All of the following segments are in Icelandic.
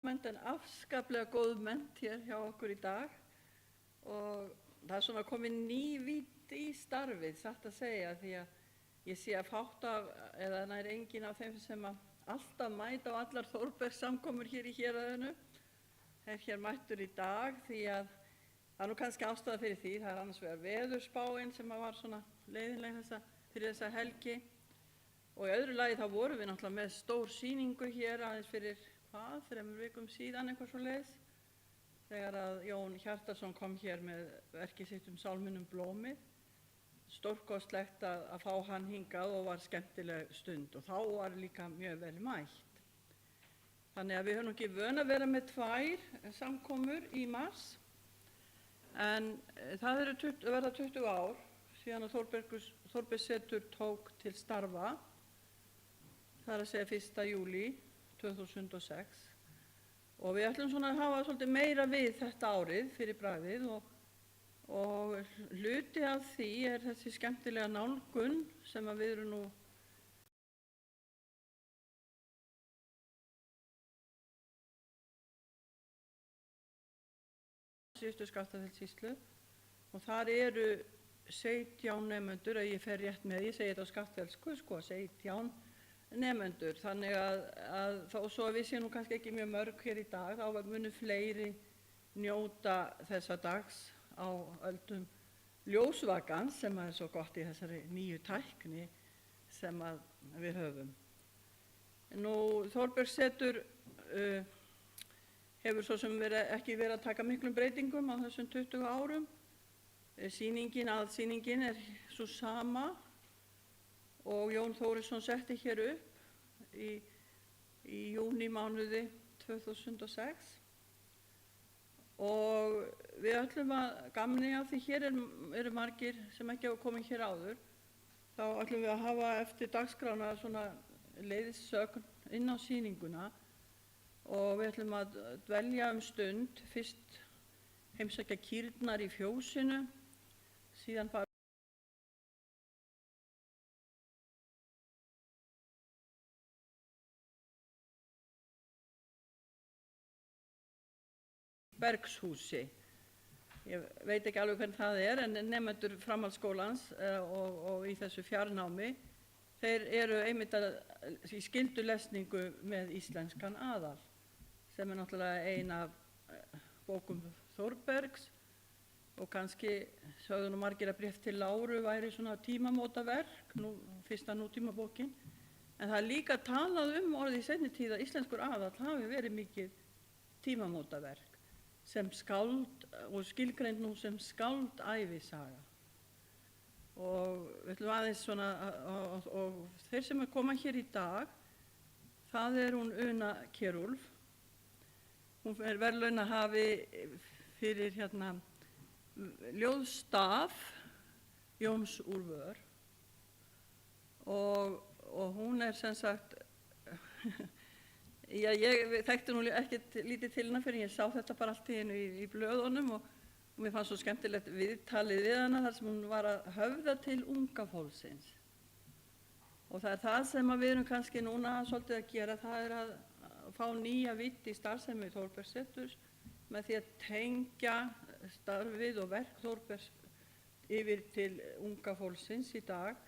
En afskaplega góð mennt hér hjá okkur í dag og það svona komið ný vídd í starfið, satt að segja, því að ég sé að fátt af, eða nær engin af þeim sem alltaf mæta á allar Þórbergssamkomur hér í héraðinu hér mættur í dag, því að það nú kannski ástæða fyrir því. Það annars vegar veðurspáin sem var svona leiðinleg fyrir þessa helgi og í öðru lagi þá vorum við náttúrulega með stór sýningu hér aðeins fyrir 3 vikum síðan eitthvað svoleiðis, þegar að Jón Hjartarson kom hér með verkið sitt sálminn blómið. Stórkostlegt að fá hann hingað og var skemmtileg stund og þá var líka mjög vel mætt. Þannig að við höfum ekki vön að vera með 2 samkomur í mars, en það verða 20 ár síðan að Þórbergssetur tók til starfa, það er að segja 1. júlí 2006 og við ætlum svona að hafa svolítið meira við þetta árið fyrir bragðið og hluti af því þessi skemmtilega nálgun sem að við erum nú síðustu Skaftafellssýslu og þar eru 17 nemendur, að ég fer rétt með, ég segi þetta á skaftfellsku, 17 nemendur, þannig að þó svo að við séum nú kannski ekki mjög mörg hér í dag, þá munu fleiri njóta þessa dags á öldum ljósvakans sem er svo gott í þessari nýju tækni sem að við höfum. Nú, Þórbergssetur hefur svo sem ekki verið að taka miklum breytingum á þessum 20 árum. Sýningin svo sama og Jón Þórisson setti hér upp í júnímánuði 2006 og við ætlum að gamni af því hér eru margir sem ekki hafa komið hér áður, þá ætlum við að hafa eftir dagskrána svona leiðsögn inn á sýninguna og við ætlum að dvelja stund, fyrst heimsækja kýrnar í fjósinu, síðan fara Bergshúsi. Ég veit ekki alveg hvernig það en nemendur framhaldsskólans og í þessu fjarnámi, þeir eru einmitt í skyldulesningu með íslenskan aðal, sem náttúrulega ein af bókum Þórbergs og kannski sögðu nú margir að Bréf til Láru væri svona tímamótaverk, fyrsta nútímabókin, en það líka talað orðið í seinni tíð að íslenskur aðal hafi verið mikið tímamótaverk sem skáld og skilgreind nú sem skáldævisaga. Og við ætlum aðeins svona, og þeir sem koma hér í dag, það hún Una Kjerúlf. Hún verðlaunahafi fyrir ljóðstaf Jóns úr vör og hún sem sagt já, ég þekkti nú ekkert lítið til hennar fyrir ég sá þetta bara allt í einu í blöðunum og mér fannst svo skemmtilegt viðtalið við hana þar sem hún var að höfða til unga fólksins. Og það það sem við erum kannski núna svolítið að gera, það að fá nýja vídd í starfsemi Þórbergsseturs með því að tengja starfið og verk Þórbergs yfir til unga fólksins í dag.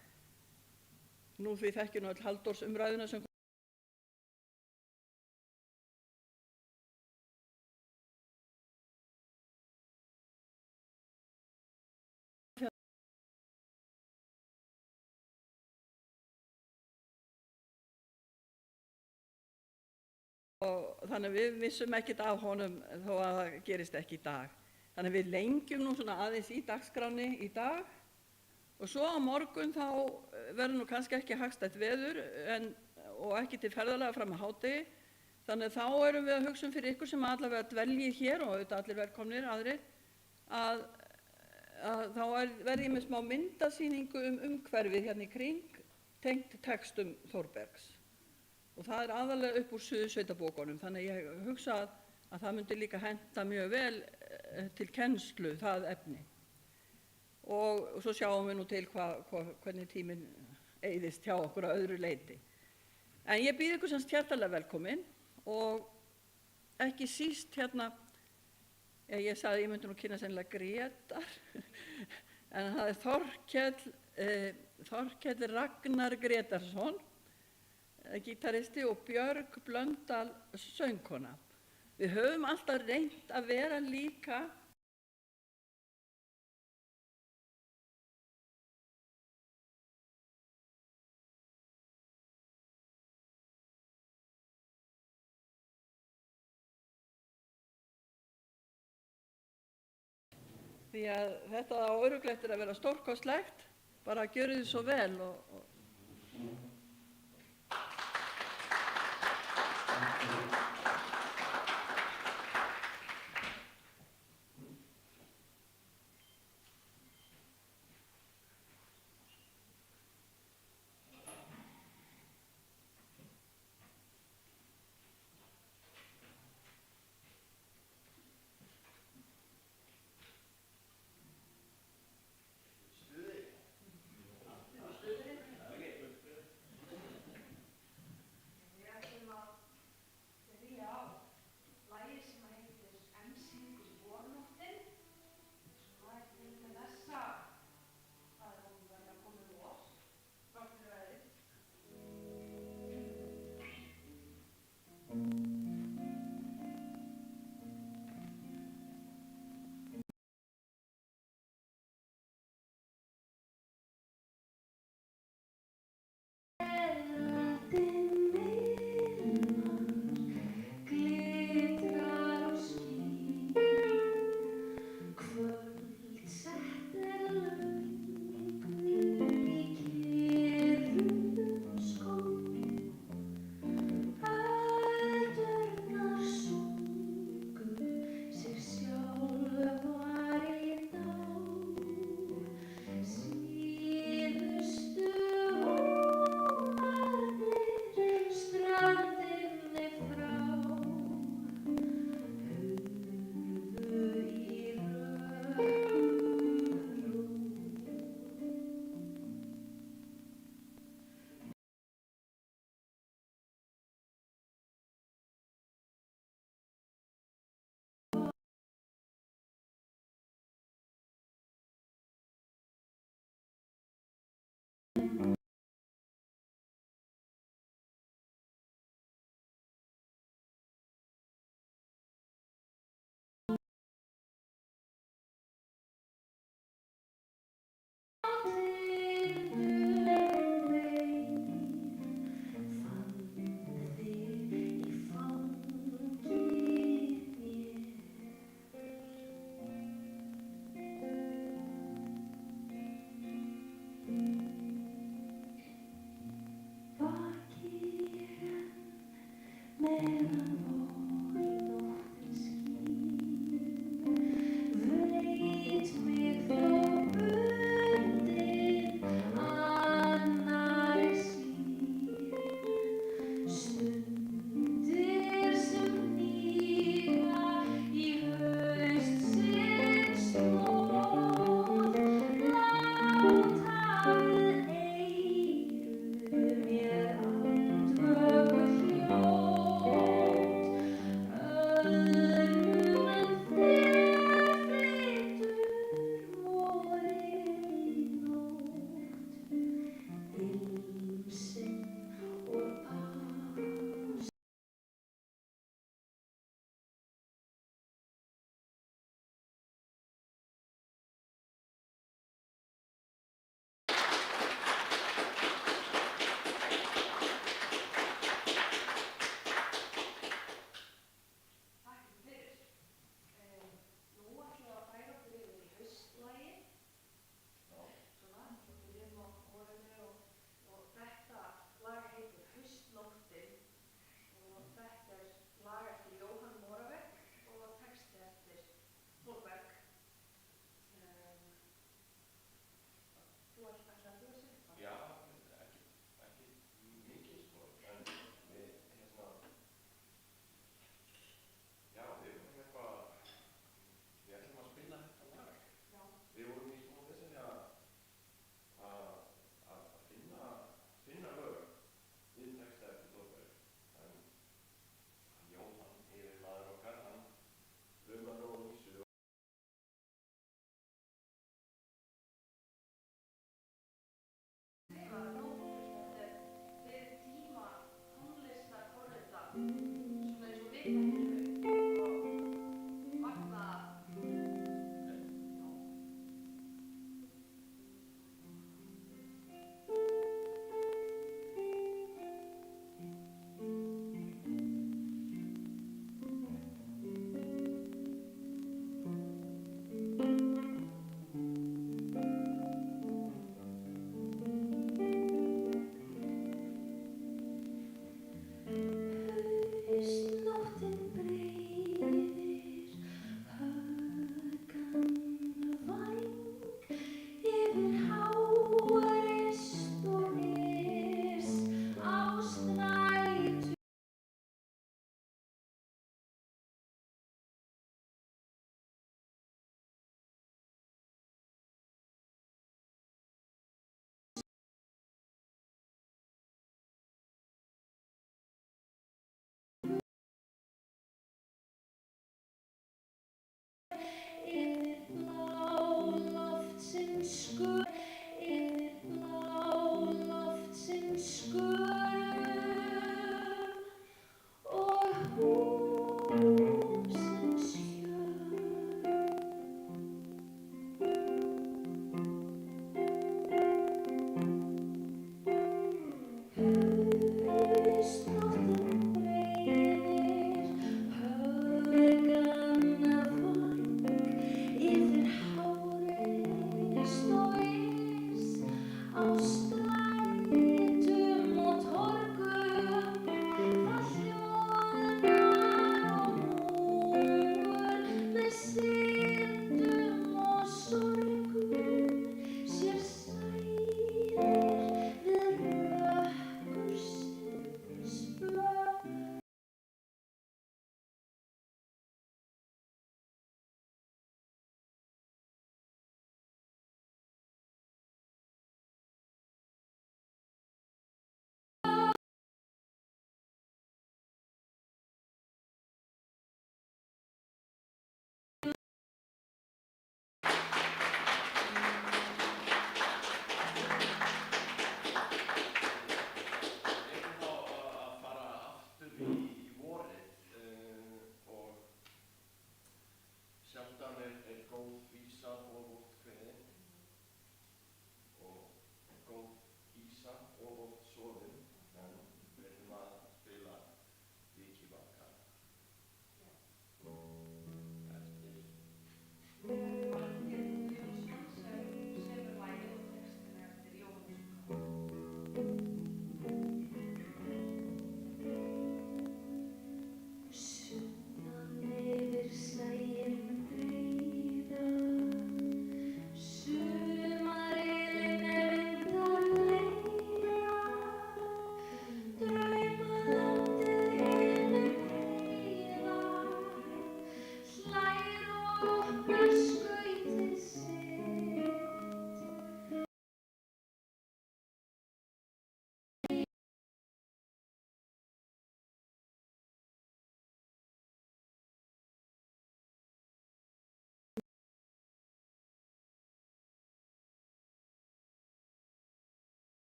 Nú því þekkjum öll Halldórsumræðuna sem og þannig við vissum ekkert af honum þó að það gerist ekki í dag. Þannig við lengjum nú svona aðeins í dagskráni í dag og svo á morgun þá verður nú kannski ekki hagstætt veður og ekki til ferðalega fram að hádegi. Þannig þá erum við að hugsa fyrir ykkur sem allavega dvelji hér og auðvitað allir velkomnir aðrir að þá verð ég með smá myndasýningu umhverfið hérna í kring tengt textum Þórbergs. Og það aðalega upp úr Suðursveitabókunum, þannig ég hugsa að það myndi líka henta mjög vel til kennslu, það efni. Og svo sjáum við nú til hvernig tíminn eyðist hjá okkur að öðru leyti. En ég býð ykkur semst hjartanlega velkomin og ekki síst hérna, ég sagði ég myndi nú kynna sennilega Grétar, en það er Þorkell Ragnar Grétarsson, gítaristi, og Björg Blöndal söngkona. Við höfum alltaf reynt að vera líka því að þetta á örugglega eftir að vera stórkostlegt, bara gjörið þið svo vel og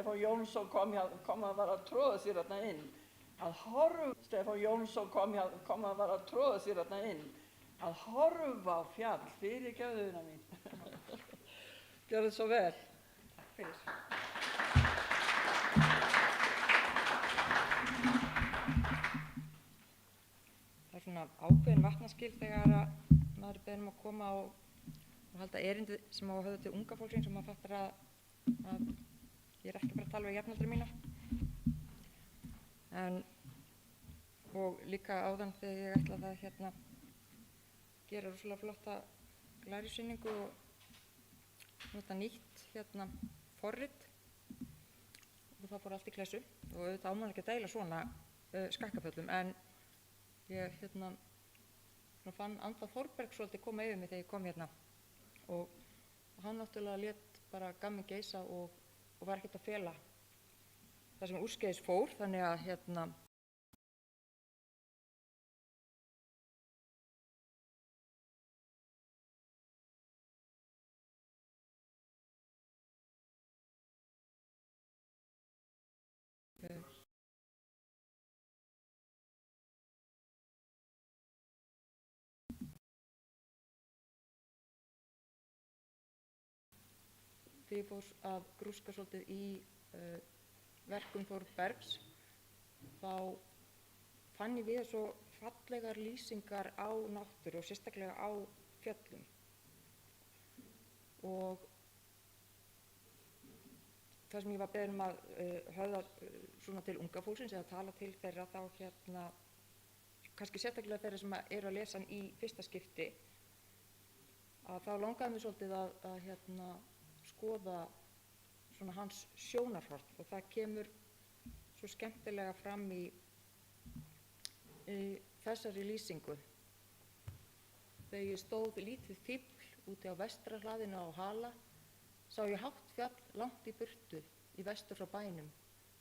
Stefán Jónsson kom að var að tróða sér þarna inn. Stefán Jónsson kom að var að tróða sér þarna inn. Að horfa á fjall, fyrirgefðu mín. Gjörðu svo vel. Takk fyrir. Það svona ákveðin vatnaskil þegar maður beðin að koma og halda erindi sem á að höfða til unga fólksins og maður fattar að ég ekki bara að tala við jafnaldra mína. Og líka áðan þegar ég ætlaði að gera rosalega flotta glærusýningu og nota nýtt forrit og það fór allt í klessu og auðvitað ámann ekki að deila svona skakkaföllum en ég fann Andvað Þórberg svolítið koma yfir mig þegar ég kom og hann náttúrulega lét bara gamminn geisa og var ekkert að fela það sem úrskeiðis fór þannig að þegar ég fór að grúska svolítið í verkum Þórbergs þá fann ég við svo fallegar lýsingar á náttúru og sérstaklega á fjöllum og það sem ég var beðin að höfða svona til unga fólksins eða tala til þeirra þá kannski sérstaklega þeirra sem eru að lesa hann í fyrsta skipti að þá langaði mig svolítið að skoða svona hans sjónarhorn og það kemur svo skemmtilega fram í þessari lýsingu. Þegar ég stóð lítið fífl úti á vestra hlaðinu á Hala sá ég hátt fjall langt í burtu í vestur frá bænum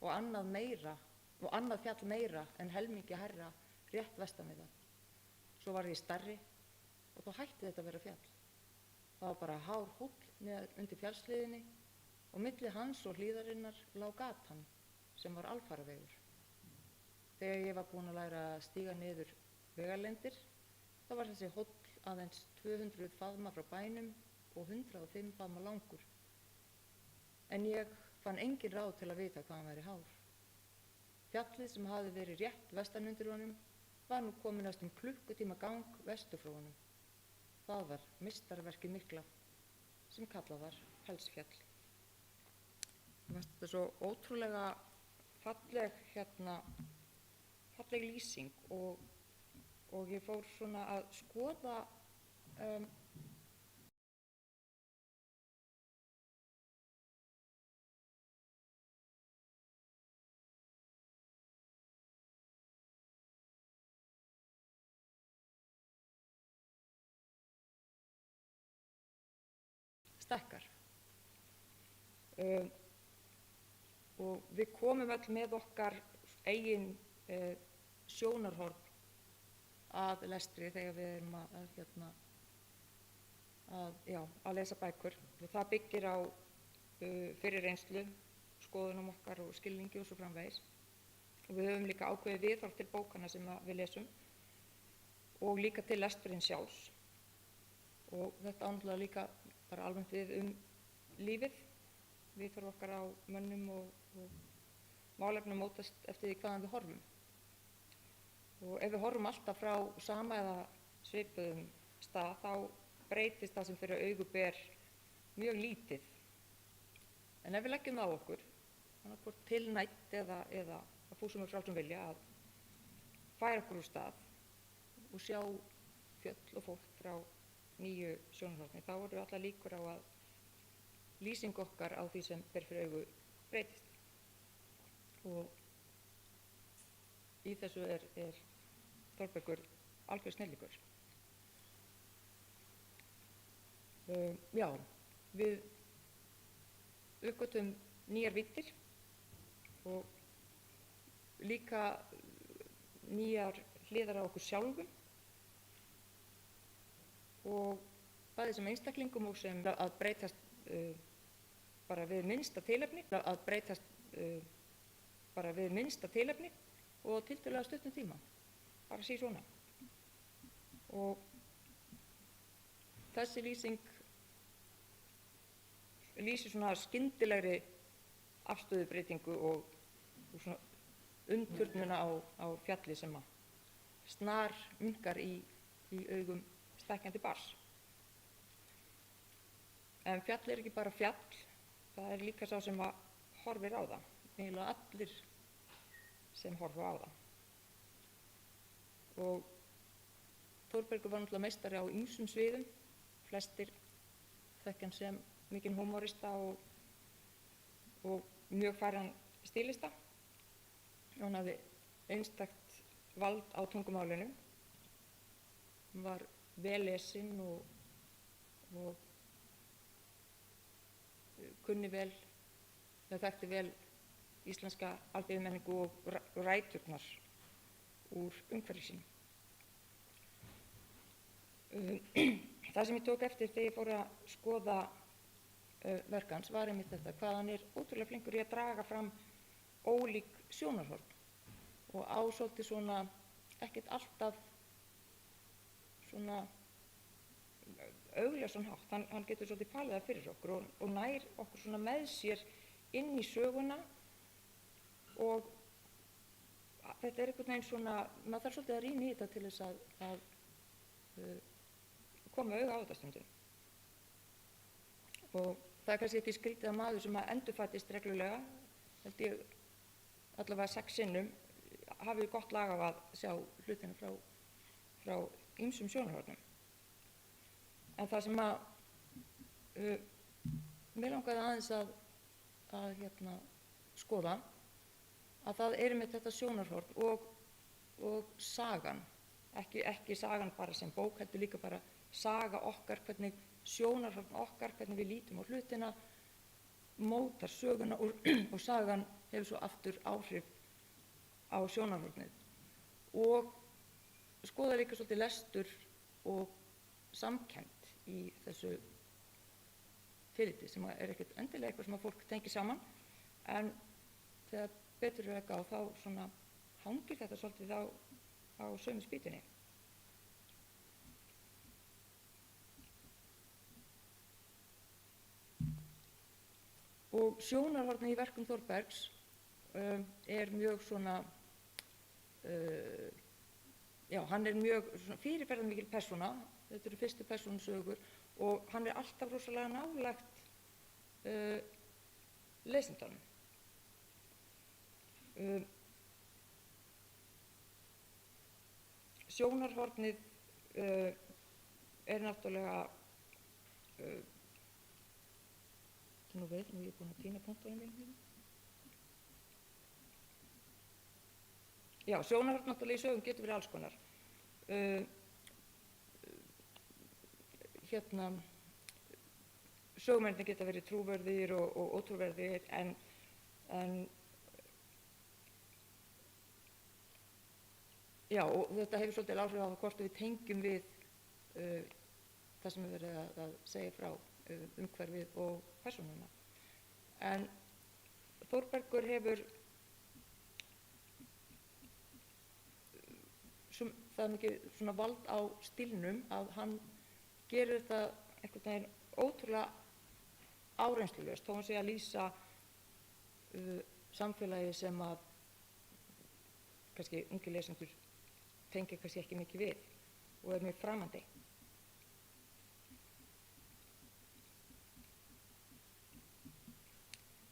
og annað fjall meira en helmingi hærra rétt vestan við það. Svo var ég stærri og þá hætti þetta að vera fjall. Það var bara hár hóll undir fjallsliðinni og milli hans og hlíðarinnar lá gatan sem var alfaravegur. Þegar ég var búin að læra að stíga niður vegalengdir þá var þessi hóll aðeins 200 faðma frá bænum og 105 faðma langur. En ég fann engin ráð til að vita hvað hann væri hár. Fjallið sem hafði verið rétt vestan undir honum var nú komið næstum klukkutíma gang vestur frá honum. Það var meistarverkið mikla sem kallað var Hellsfjall. Mér fannst þetta svo ótrúlega falleg lýsing og ég fór svona að skoða stekkar. Og við komum öll með okkar eigin sjónarhorn að lestri þegar við erum að lesa bækur. Og það byggir á fyrir reynslu, skoðunum okkar og skilningi og svo framvegis. Og við höfum líka ákveðið viðhorf til bókana sem við lesum og líka til lesturinn sjálfs. Og þetta náttúrulega líka bara almennt við lífið. Viðhorf okkar á mönnum og málefnum mótast eftir því hvaðan við horfum. Og ef við horfum alltaf frá sama eða svipuðum stað þá breytist það sem fyrir augu ber mjög lítið. En ef við leggjum það á okkur, þannig hvort tilnætt eða að fúsum við frálsum vilja að færa okkur úr stað og sjá fjöll og fólk frá nýju sjónarhorni, þá eru allar líkur á að lýsing okkar á því sem ber fyrir augu breytist. Og í þessu er Þórbergur algjör snillingur. Við uppgötvum nýjar víddir og líka nýjar hliðar á okkur sjálfum og bæði sem einstaklingum og sem að breytast bara við minnsta tilefni, að breytast bara við minnsta tilefni og tiltölulega stuttum tíma, bara sí svona. Og þessi lýsing lýsir svona skyndilegri afstöðubreytingu og svona umturnuna á fjalli sem að snar minnkar í augum stekkjandi barns. En fjall ekki bara fjall, það líka sá sem að horfir á það, eiginlega allir sem horfa á það. Og Þórbergur var náttúrulega meistari á ýmsum sviðum, flestir þekkja hann sem mikinn húmorista og mjög færan stílista. Hann hafði einstakt vald á tungumálinu, hann var vel lesinn og kunni vel, það þekkti vel íslenska alþýðumenningu og ræturnar úr umhverfi sínu. Það sem ég tók eftir þegar ég fór að skoða verk hans var einmitt þetta, hvað hann ótrúlega flinkur í að draga fram ólík sjónarhorn og á svolítið svona, ekkert alltaf svona augljósan hátt, hann getur svolítið falið það fyrir okkur og nær okkur svona með sér inn í söguna og þetta einhvern veginn svona, maður þarf svolítið að rýna í þetta til þess að koma auga á þetta stundum. Og það kannski ekki skrítið að maður sem að endurfæddist reglulega, held ég allavega 6 sinnum, hafi gott lag á að sjá hlutina frá ýmsum sjónarhornum. En það sem að mig langaði aðeins að skoða, að það með þetta sjónarhorn og sagan, ekki sagan bara sem bók, heldur líka bara saga okkar, hvernig sjónarhorn okkar, hvernig við lítum á hlutina, mótar söguna og sagan hefur svo aftur áhrif á sjónarhornið. Og skoða líka svolítið lestur og samkennd í þessu tilliti sem ekkert endilega eitthvað sem að fólk tengir saman, en þegar betur reka á þá svona hangir þetta svolítið á sömu spýtunni. Og sjónarhornið í verkum Þórbergs mjög svona, hann mjög fyrirferðarmikil persóna, þetta eru fyrstu persónusögur og hann alltaf rosalega nálægt lesendanum. Sjónarhornið náttúrulega nú er ég búin að týna punktunum mínum. Já, sjónarhorn náttúrulega í sögum getur verið alls konar. Sögumennirnir geta verið trúverðugir og ótrúverðugir en já, og þetta hefur svolítið áhrif á hvort við tengjum við það sem verið að segja frá umhverfið og persónuna. En Þórbergur hefur það mikið svona vald á stílnum að hann gerir þetta einhvern veginn ótrúlega áreynslulaust, þó hann sé að lýsa samfélagi sem að kannski ungi lesendur tengir kannski ekki mikið við og mjög framandi.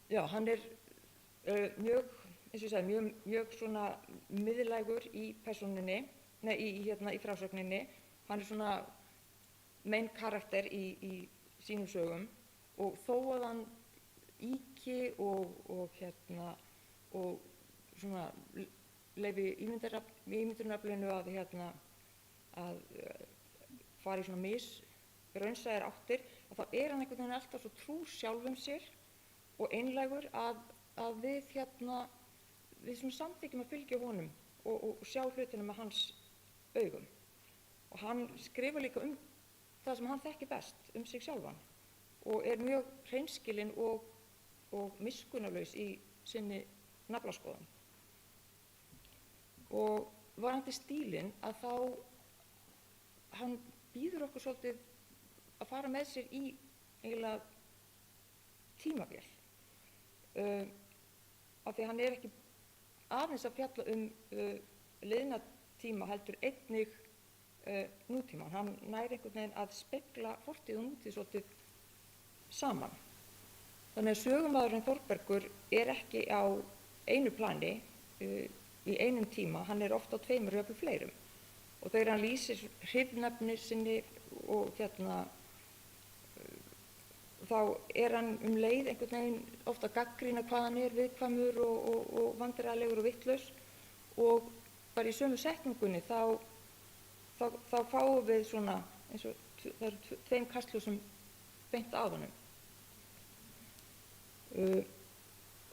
Já, hann mjög, eins og ég sagði, mjög svona miðlægur í persónunni, í frásögninni. Hann svona main karakter í sínum sögum og þó að hann ýki og svona leyfi ímyndunaraflinu að fara í svona misraunsæðar áttir, að þá hann einhvern veginn alltaf svo trú sjálfum sér og einlægur að við svona samþykjum að fylgja honum og sjá hlutina með hans augum. Og hann skrifar líka það sem hann þekkir best, sig sjálfan og mjög hreinskilinn og miskunnarlaus í sinni naflaskoðun. Og varðandi stílinn að þá hann býður okkur svolítið að fara með sér í eiginlega tímavél, af því að hann ekki aðeins að fjalla liðna tíma heldur einnig nútíman. Hann nær einhvern veginn að spegla fortíð og nútíð svolítið saman. Þannig að sögumaðurinn Þórbergur ekki á einu plani í einum tíma, hann ofta á tveimur og jafnvel fleirum. Og þegar hann lýsir hrifnefni sinni og þá hann leið einhvern veginn ofta að gagnrýna hvað hann viðkvæmur og vandræðalegur og vitlaus, og bara í sömu setningunni þá fáum við svona eins og það eru tveim kastljósum beint að honum.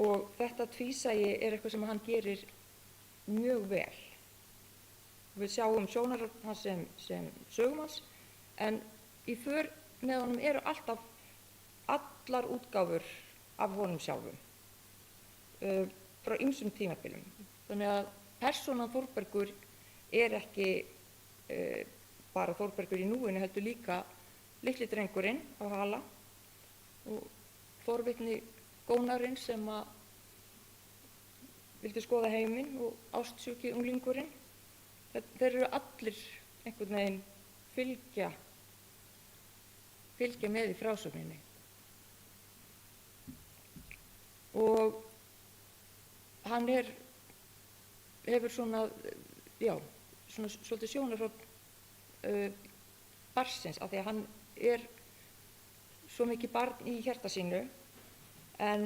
Og þetta tvísægi eitthvað sem hann gerir mjög vel. Við sjáum sjónarhorn hans sem sögumanns, en í för með honum eru alltaf allar útgáfur af honum sjálfum frá ýmsum tímabilum. Þannig að persónan Þórbergur ekki bara Þórbergur í núinu, heldur líka litli drengurinn á Hala og forvitni gónarinn sem vildi skoða heiminn og ástsjúki unglingurinn. Þeir eru allir einhvern veginn fylgja með í frásögninni. Og hann hefur svona svolítið sjónarhorn barnsins, af því að hann svo mikið barn í hjarta sínu, en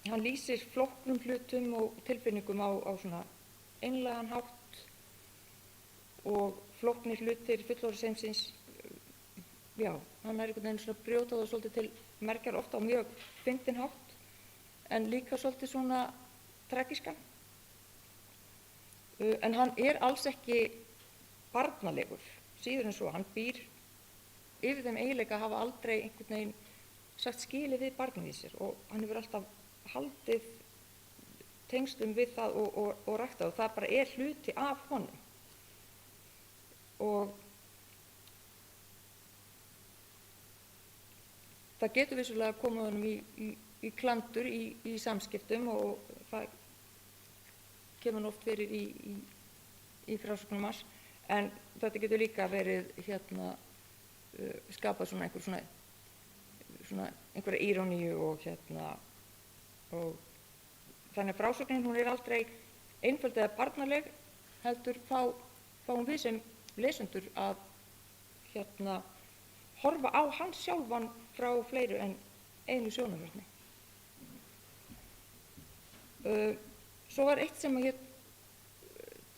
hann lýsir flóknum hlutum og tilfinningum á svona einlægan hátt, og flóknir hlutir fullorðinsheimsins, hann einhvern veginn svona brjótað og svolítið til merkjar, ofta á mjög fyndinn hátt, en líka svolítið svona tragískan. En hann alls ekki barnalegur, síður en svo. Hann býr yfir þeim eiginleika að hafa aldrei einhvern veginn sagt skilið við barnið í sér, og hann hefur alltaf haldið tengslum við það og ræktað, og það bara hluti af honum. Og það getur vissulega komið honum í klandur í samskiptum, og það kemur oft fyrir í frásögnum hans, en þetta getur líka verið skapað svona einhverja íróníu og þannig að frásögnin hún aldrei einföld eða barnaleg, heldur fáum við sem lesendur að horfa á hann sjálfan frá fleiru en einu sjónarhorni. Svo var eitt sem ég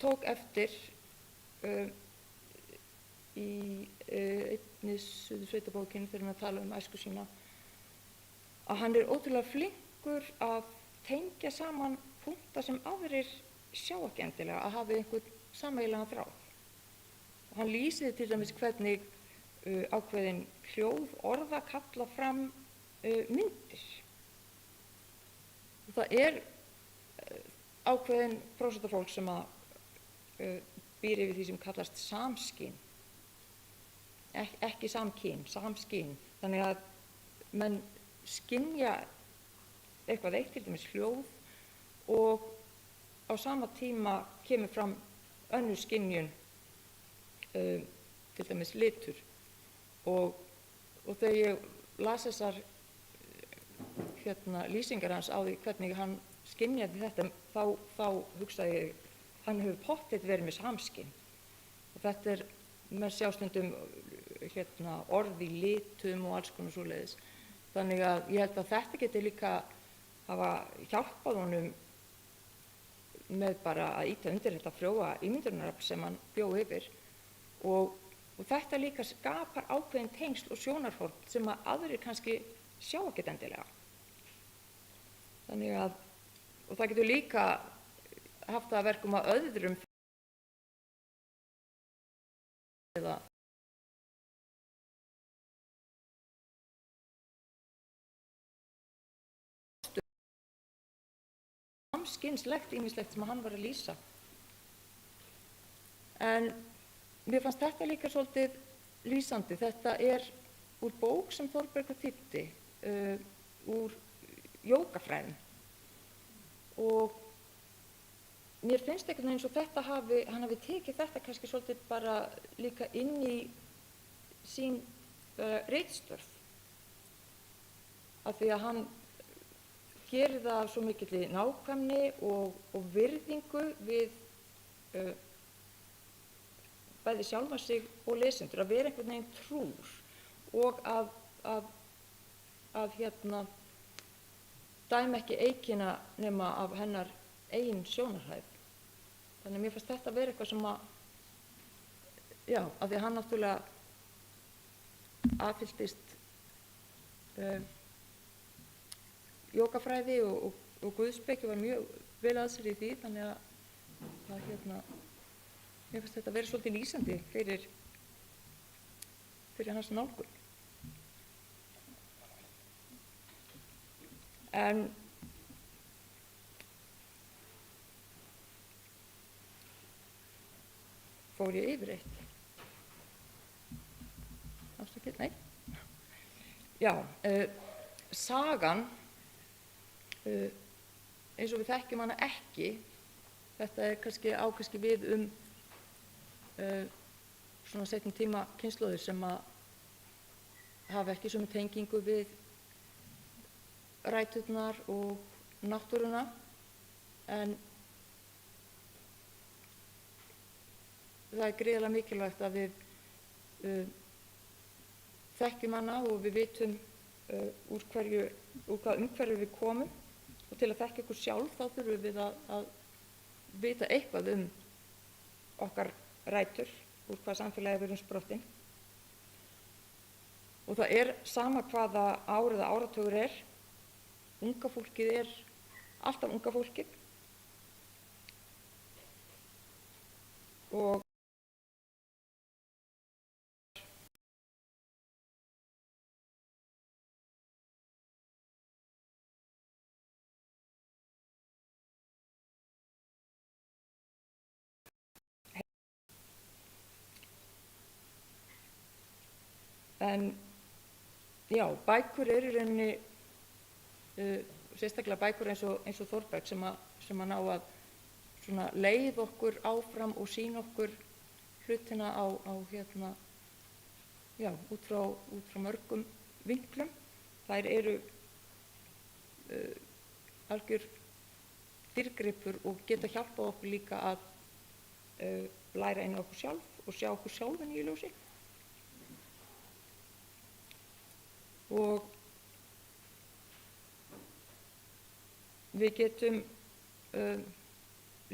tók eftir í einni Suðursveitabókinni þegar hann tala æsku sína, að hann ótrúlega flinkur að tengja saman punkta sem aðrir sjá ekki endilega að hafi einhvern sameiginlegan þráð. Hann lýsir til dæmis hvernig ákveðin hljóð orða kalla fram myndir. Og það ákveðin prósenta fólk sem býr yfir því sem kallast samskyn, ekki samkyn, samskyn. Þannig að menn skynja eitthvað eitt, til dæmis hljóð, og á sama tíma kemur fram önnur skynjun, til dæmis litur. Og þegar ég las þessar lýsingar hans á því hvernig hann skynjaði þetta, þá hugsaði ég, hann hefur pottþétt verið með samskyn. Og þetta með sjálfstundum orð í litum og alls konar svoleiðis. Þannig að ég held að þetta geti líka hafa hjálpað honum með bara að ýta undir þetta frjóa ímyndunarafl sem hann bjó yfir, og þetta líka skapar ákveðin tengsl og sjónarhorn sem að aðrir kannski sjá ekkert endilega. Þannig að, og það getur líka haft það að verkum að öðrum eða samskynslegt ýmislegt sem hann var að lýsa. En mér fannst þetta líka svolítið lýsandi. Þetta úr bók sem Þórbergur þýddi, úr jógafræðum. Og mér finnst einhvern veginn eins og hann hafi tekið þetta kannski svolítið bara líka inn í sín ritstörf. Af því að hann gerir það af svo mikilli nákvæmni og virðingu við bæði sjálfa sig og lesendur, að vera einhvern veginn trúr og að dæma ekki eykina nema af hennar eigin sjónarhæð. Þannig að mér fannst þetta vera eitthvað sem af því að hann náttúrulega aðfylltist jógafræði og guðspeki, var mjög vel að sér í því, þannig að mér finnst þetta vera svolítið lýsandi fyrir hans nálgun. En fór ég yfir eitt? Afsakið, nei. Já, sagan, eins og við þekkjum hana ekki, þetta kannski við svona seinni tíma kynslóðir sem að hafa ekki sömu tengingu við ræturnar og náttúruna, en það gríðarlega mikilvægt að við þekkjum hana og við vitum úr hvaða umhverfi við komum, og til að þekkja okkur sjálf þá þurfum við að vita eitthvað okkar rætur, úr hvaða samfélagi við erum sprottin. Og það sama hvaða ár eða áratugur unga fólkið alltaf unga fólkið. Og en já, bækur í rauninni, sérstaklega bækur eins og Þórberg sem að ná að svona leiða okkur áfram og sýna okkur hlutina út frá mörgum vinklum. Þær eru algjör dýrgripur og geta hjálpað okkur líka að læra inn á okkur sjálf og sjá okkur sjálfin í ljósi. Og við getum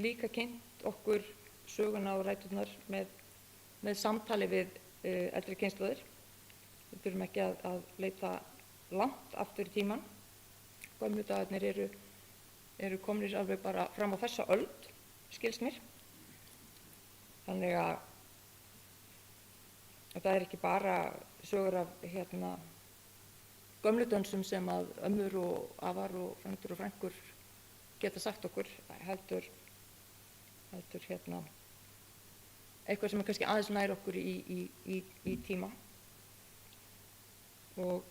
líka kynnt okkur söguna og ræturnar með samtali við eldri kynslóðir. Við þurfum ekki að leita langt aftur í tímann. Gömlu dagarnir eru komnir alveg bara fram á þessa öld, skilst mér. Þannig að það ekki bara sögur af gömlu dönsum sem að ömmur og afar og frændur og frænkur geta sagt okkur, heldur eitthvað sem kannski aðeins nær okkur í tíma. Og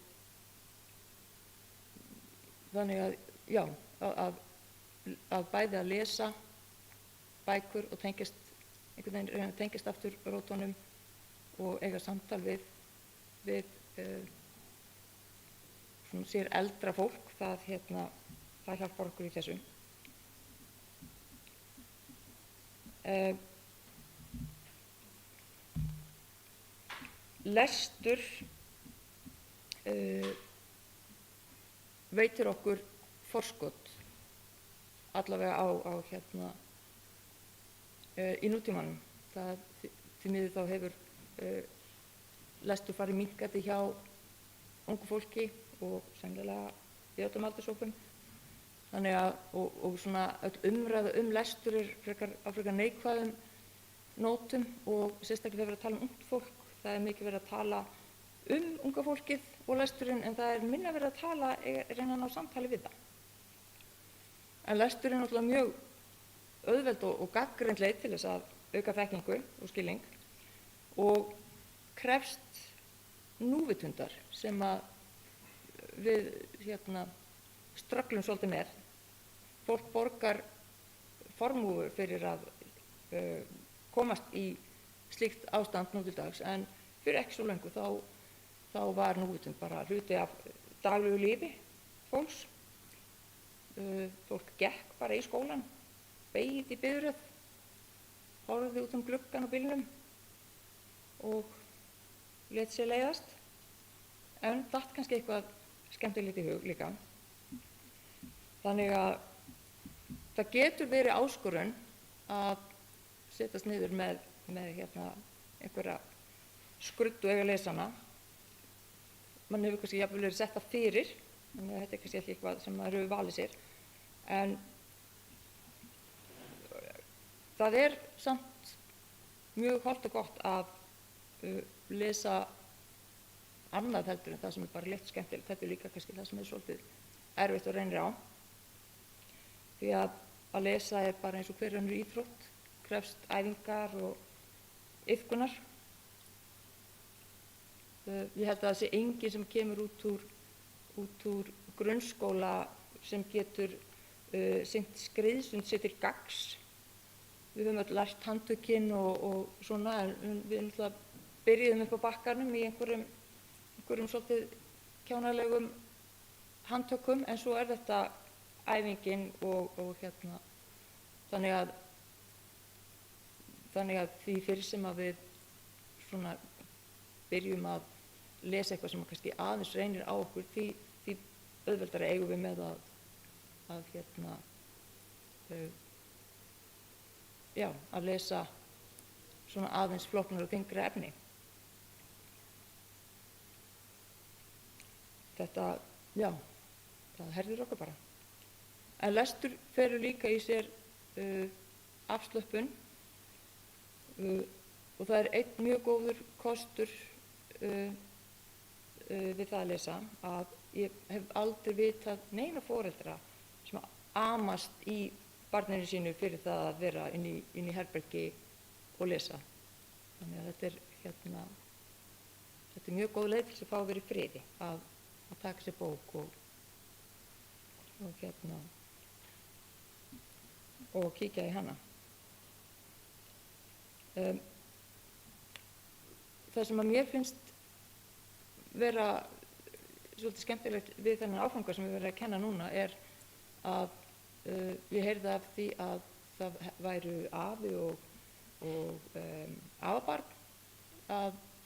þannig að bæði að lesa bækur og einhvern veginn tengist aftur rótunum og eiga samtal við svona sér eldra fólk, það hjálpar okkur í þessu. Lestur veitir okkur forskot allavega í nútímanum. Því miður þá hefur lestur farið minnkandi hjá ungu fólki og sennilega í öllum aldurshópum. Þannig að, og svona öll umræða lestur á frekar neikvæðum nótum og sérstaklega þegar við erum að tala ungt fólk. Það mikið verið að tala unga fólkið og lesturinn, en það minna verið að reyna að ná samtali við það. En lestur er náttúrulega mjög auðveld og gagnrýnd leið til þess að auka þekkingu og skilning og krefst núvitundar sem að við strögglum svolítið með. Fólk borgar formúur fyrir að komast í slíkt ástand nú til dags, en fyrir ekki svo löngu þá var núvitund bara hluti af daglegu lífi fólks. Fólk gekk bara í skólann, beið í biðröð, horfði út gluggann á bílnum og lét sér leiðast, en datt kannski eitthvað skemmtilegt í hug líka. Þannig að það getur verið áskorun að setjast niður með einhverja skruddu eiga lesana. Man hefur kannski jafnvel verið sett það fyrir, þannig að þetta er kannski ekki eitthvað sem maður hefur valið sér. En það er samt mjög hollt og gott að lesa annað heldur en það sem er bara létt skemmtilegt. Þetta er líka kannski það sem er svolítið erfitt og reynir á. Því að lesa er bara eins og hver önnur íþrótt, krefst æfingar og iðkunar. Ég held að það sé enginn sem kemur út úr grunnskóla sem getur sinnt skriðsund sér til gagns. Við höfum öll lært handtökin og svona, en við byrjuðum upp á bakkanum í einhverjum svolítið kjánalegum handtökum, en svo er þetta æfingin og þannig að því fyrir sem að við svona byrjum að lesa eitthvað sem kannski aðeins reynir á okkur, því auðveldari eigum við með að lesa svona aðeins flóknara og þyngra efni. Þetta, það herðir okkur bara. En lestur felur líka í sér afslöppun og það er einn mjög góður kostur við það að lesa, að ég hef aldrei vitað neina foreldra sem amast í barninu sínu fyrir það að vera inn í herbergi og lesa. Þannig að þetta er mjög góð leið til þess að fá að vera í friði, að taka sér bók og kíkja í hana. Það sem að mér finnst vera svolítið skemmtilegt við þennan áfanga sem við verðum að kenna núna er að ég heyrði af því að það væru afi og afabarn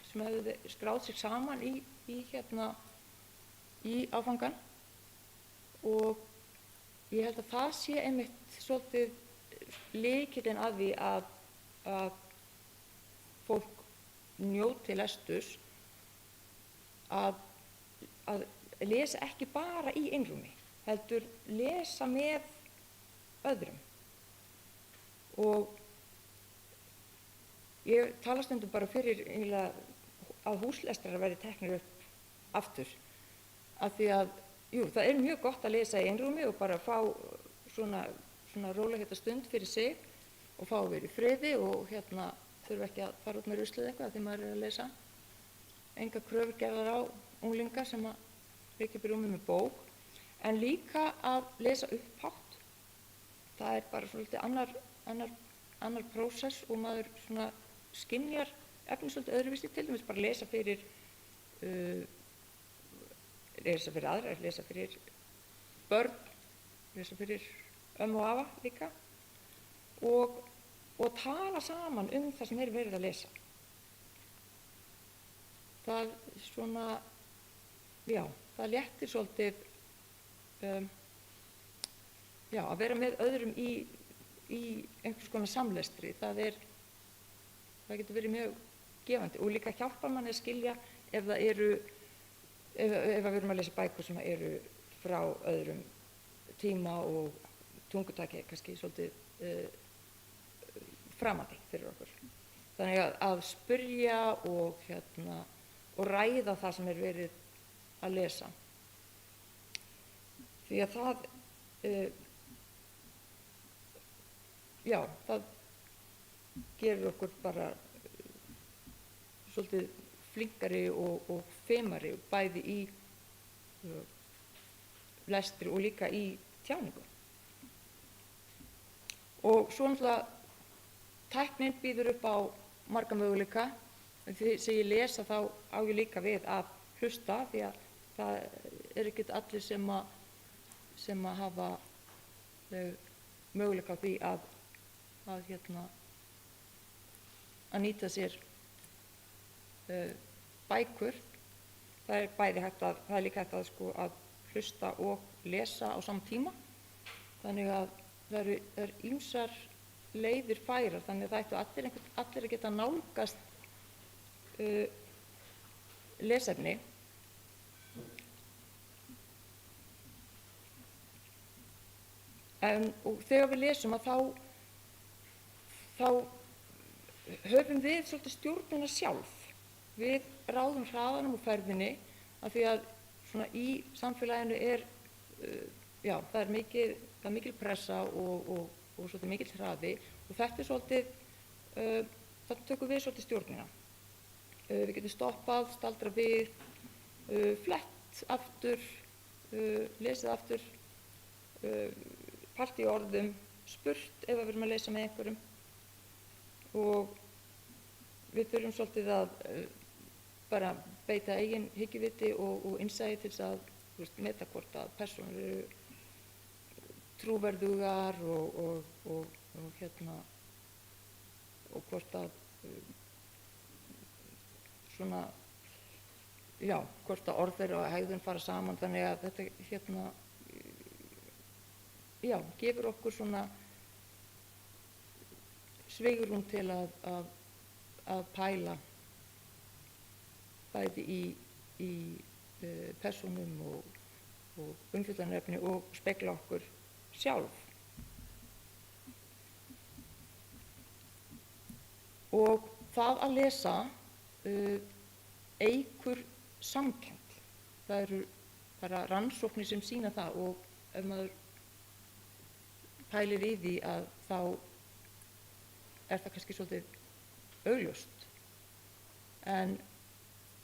sem hefðu skráð sig saman í áfangan, og ég held að það sé einmitt svolítið lykillinn að því að fólk njóti lesturs, að lesa ekki bara í einrúmi, heldur lesa með öðrum. Og ég tala stundum bara fyrir að húslestrar verði teknir upp aftur, af því að það er mjög gott að lesa í einrúmi og bara fá svona rólega stund fyrir sig og fá að vera í friði og þurfa ekki að fara út með ruslið eitthvað því maður er að lesa. Enga kröfur gerðar á unglinga sem að liggja upp í rúmi með bók, en líka að lesa upphátt. Það er bara svolítið annar prósess og maður svona skynjar efni svolítið öðruvísi, til dæmis bara lesa fyrir aðra, lesa fyrir börn, lesa fyrir ömmu og afa líka, og tala saman það sem er verið að lesa. Það svona, það léttir svolítið að vera með öðrum í einhvers konar samlestri. Það getur verið mjög gefandi og líka hjálpar manni að skilja ef við erum að lesa bækur sem eru frá öðrum tíma og tungutaki kannski svolítið framandi fyrir okkur. Þannig að spyrja og ræða það sem er verið að lesa. Því að já, það gerir okkur bara svolítið flinkari og femari bæði í lestri og líka í tjáningu. Og svo náttúrulega tæknin býður upp á marga möguleika. Því sem ég lesa þá á ég líka við að hlusta, því að það ekkert allir sem hafa möguleika á því að nýta sér bækur. Það bæði hægt að, það líka hægt að hlusta og lesa á sama tíma. Þannig að það eru ýmsar leiðir færar, þannig að það ættu allir að geta nálgast lesefni. Og þegar við lesum að þá höfum við svolítið stjórnina sjálf. Við ráðum hraðanum og ferðinni, af því að svona í samfélaginu það er mikil pressa og svolítið mikill hraði, og þetta svolítið, þetta tökum við svolítið stjórnina. Við getum stoppað, staldra við, flett aftur, lesið aftur, pælt í orðum, spurt ef við erum að lesa með einhverjum, og við þurfum svolítið að bara beita eigin hyggjuviti og innsæi til þess að meta hvort að persónur eru trúverðugar og hvort að hvort að orð þeirra og hegðun fara saman, þannig að þetta gefur okkur svona svigrúm til að pæla bæði í persónum og umfjöllunarefni og spegla okkur sjálf. Og það að lesa eykur samkennd. Það eru bara rannsóknir sem sýna það, og ef maður pælir í því að þá er það kannski svolítið augljóst. En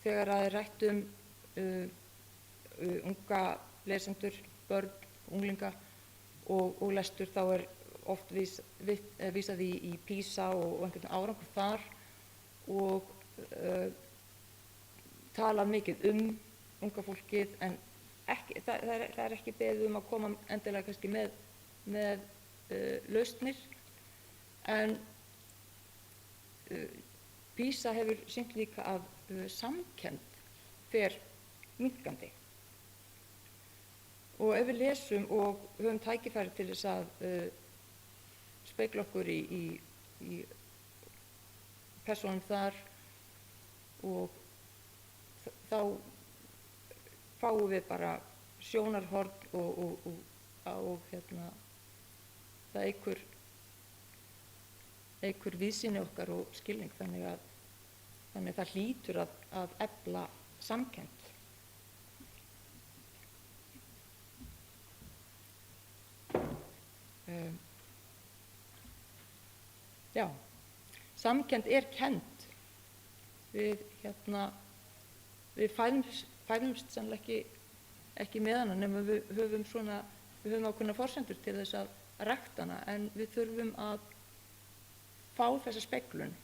þegar það er rætt unga lesendur, börn, unglinga og lestur, þá er oft vísað í PISA og einhvern árangur þar, og talað mikið unga fólkið, en það er ekki beðið að koma endilega kannski með lausnir, en PISA hefur sýnt líka að samkennd fer minnkandi. Og ef við lesum og höfum tækifæri til þess að spegla okkur í persónum þar, og þá fáum við bara sjónarhorn og það eykur víðsýni okkar og skilning, þannig að það hlýtur að efla samkennd. Samkennd er kennd. Við fæðumst sannlega ekki með hana, nema við höfum ákveðnar forsendur til þess að rækta hana, en við þurfum að fá þessa speglun.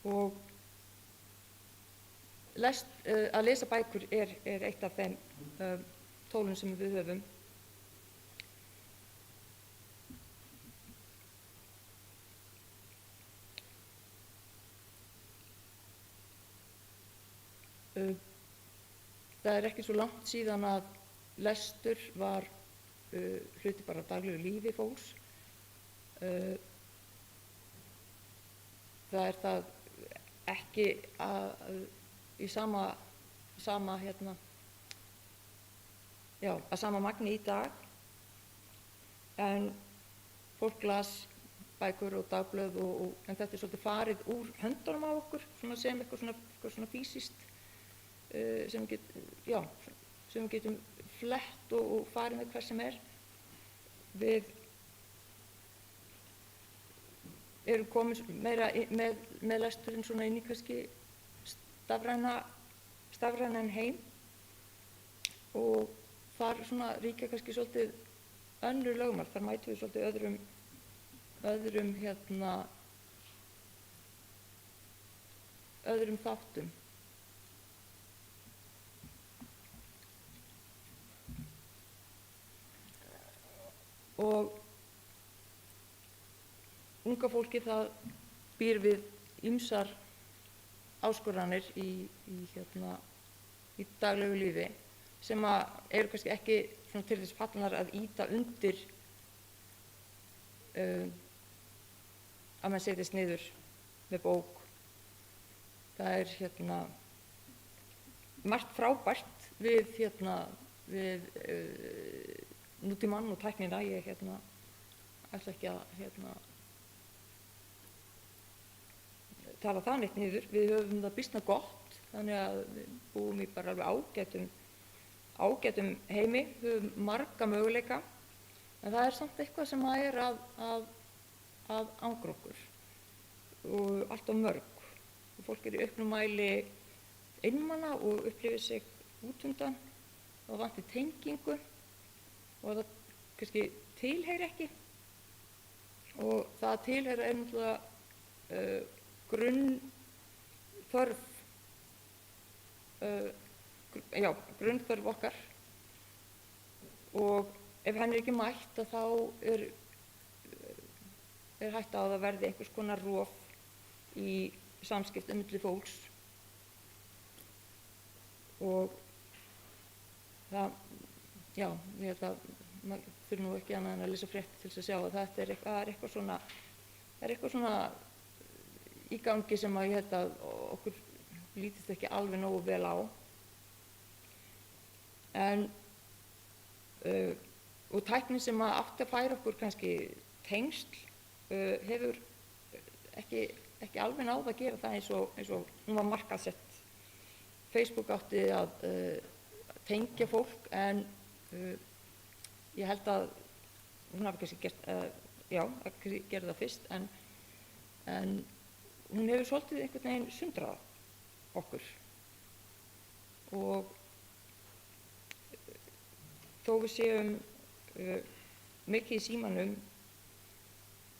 Og að lesa bækur er eitt af þeim tólum sem við höfum. Það er ekki svo langt síðan að lestur var hluti bara af daglegu lífi fólks. Það er það ekki í sama magni í dag, en fólk las bækur og dagblöð, en þetta er svolítið farið úr höndunum á okkur, sem eitthvað svona fysiskt, sem við getum flett og farið með hvað sem er. Við erum komin meira með lesturinn svona inn í kannski stafrænan heim og þar svona ríkja kannski svolítið önnur lögmál. Þar mætum við svolítið öðrum þáttum. Og unga fólki það býr við ýmsar áskoranir í daglegu lífi sem eru kannski ekki svona til þess fallnar að ýta undir að mann setjist niður með bók. Það er margt frábært við nútímann og tæknina. Ég ætla ekki að tala það neitt niður. Við höfum það býsna gott, þannig að við búum í bara alveg ágætum heimi, höfum marga möguleika, en það er samt eitthvað sem er að angra okkur og allt of mörg. Og fólk er í auknum mæli einmana og upplifir sig útundan og vantar tengingu og það kannski tilheyrir ekki. Og það að tilheyra er náttúrulega grunnþörf okkar og ef henni er ekki mætt þá er hætta á að það verði einhvers konar rof í samskiptum milli fólks og það, ég held að maður þurfi nú ekki annað en að lesa fréttir til þess að sjá að þetta er eitthvað svona í gangi sem ég held að okkur lítist ekki alveg nógu vel á. Og tæknin sem átti að færa okkur kannski tengsl hefur ekki alveg náð að gera það eins og hún var markaðsett. Facebook átti að tengja fólk en ég held að hún hafi kannski gert það fyrst en hún hefur svolítið einhvern veginn sundrað okkur og þó við séum mikið í símanum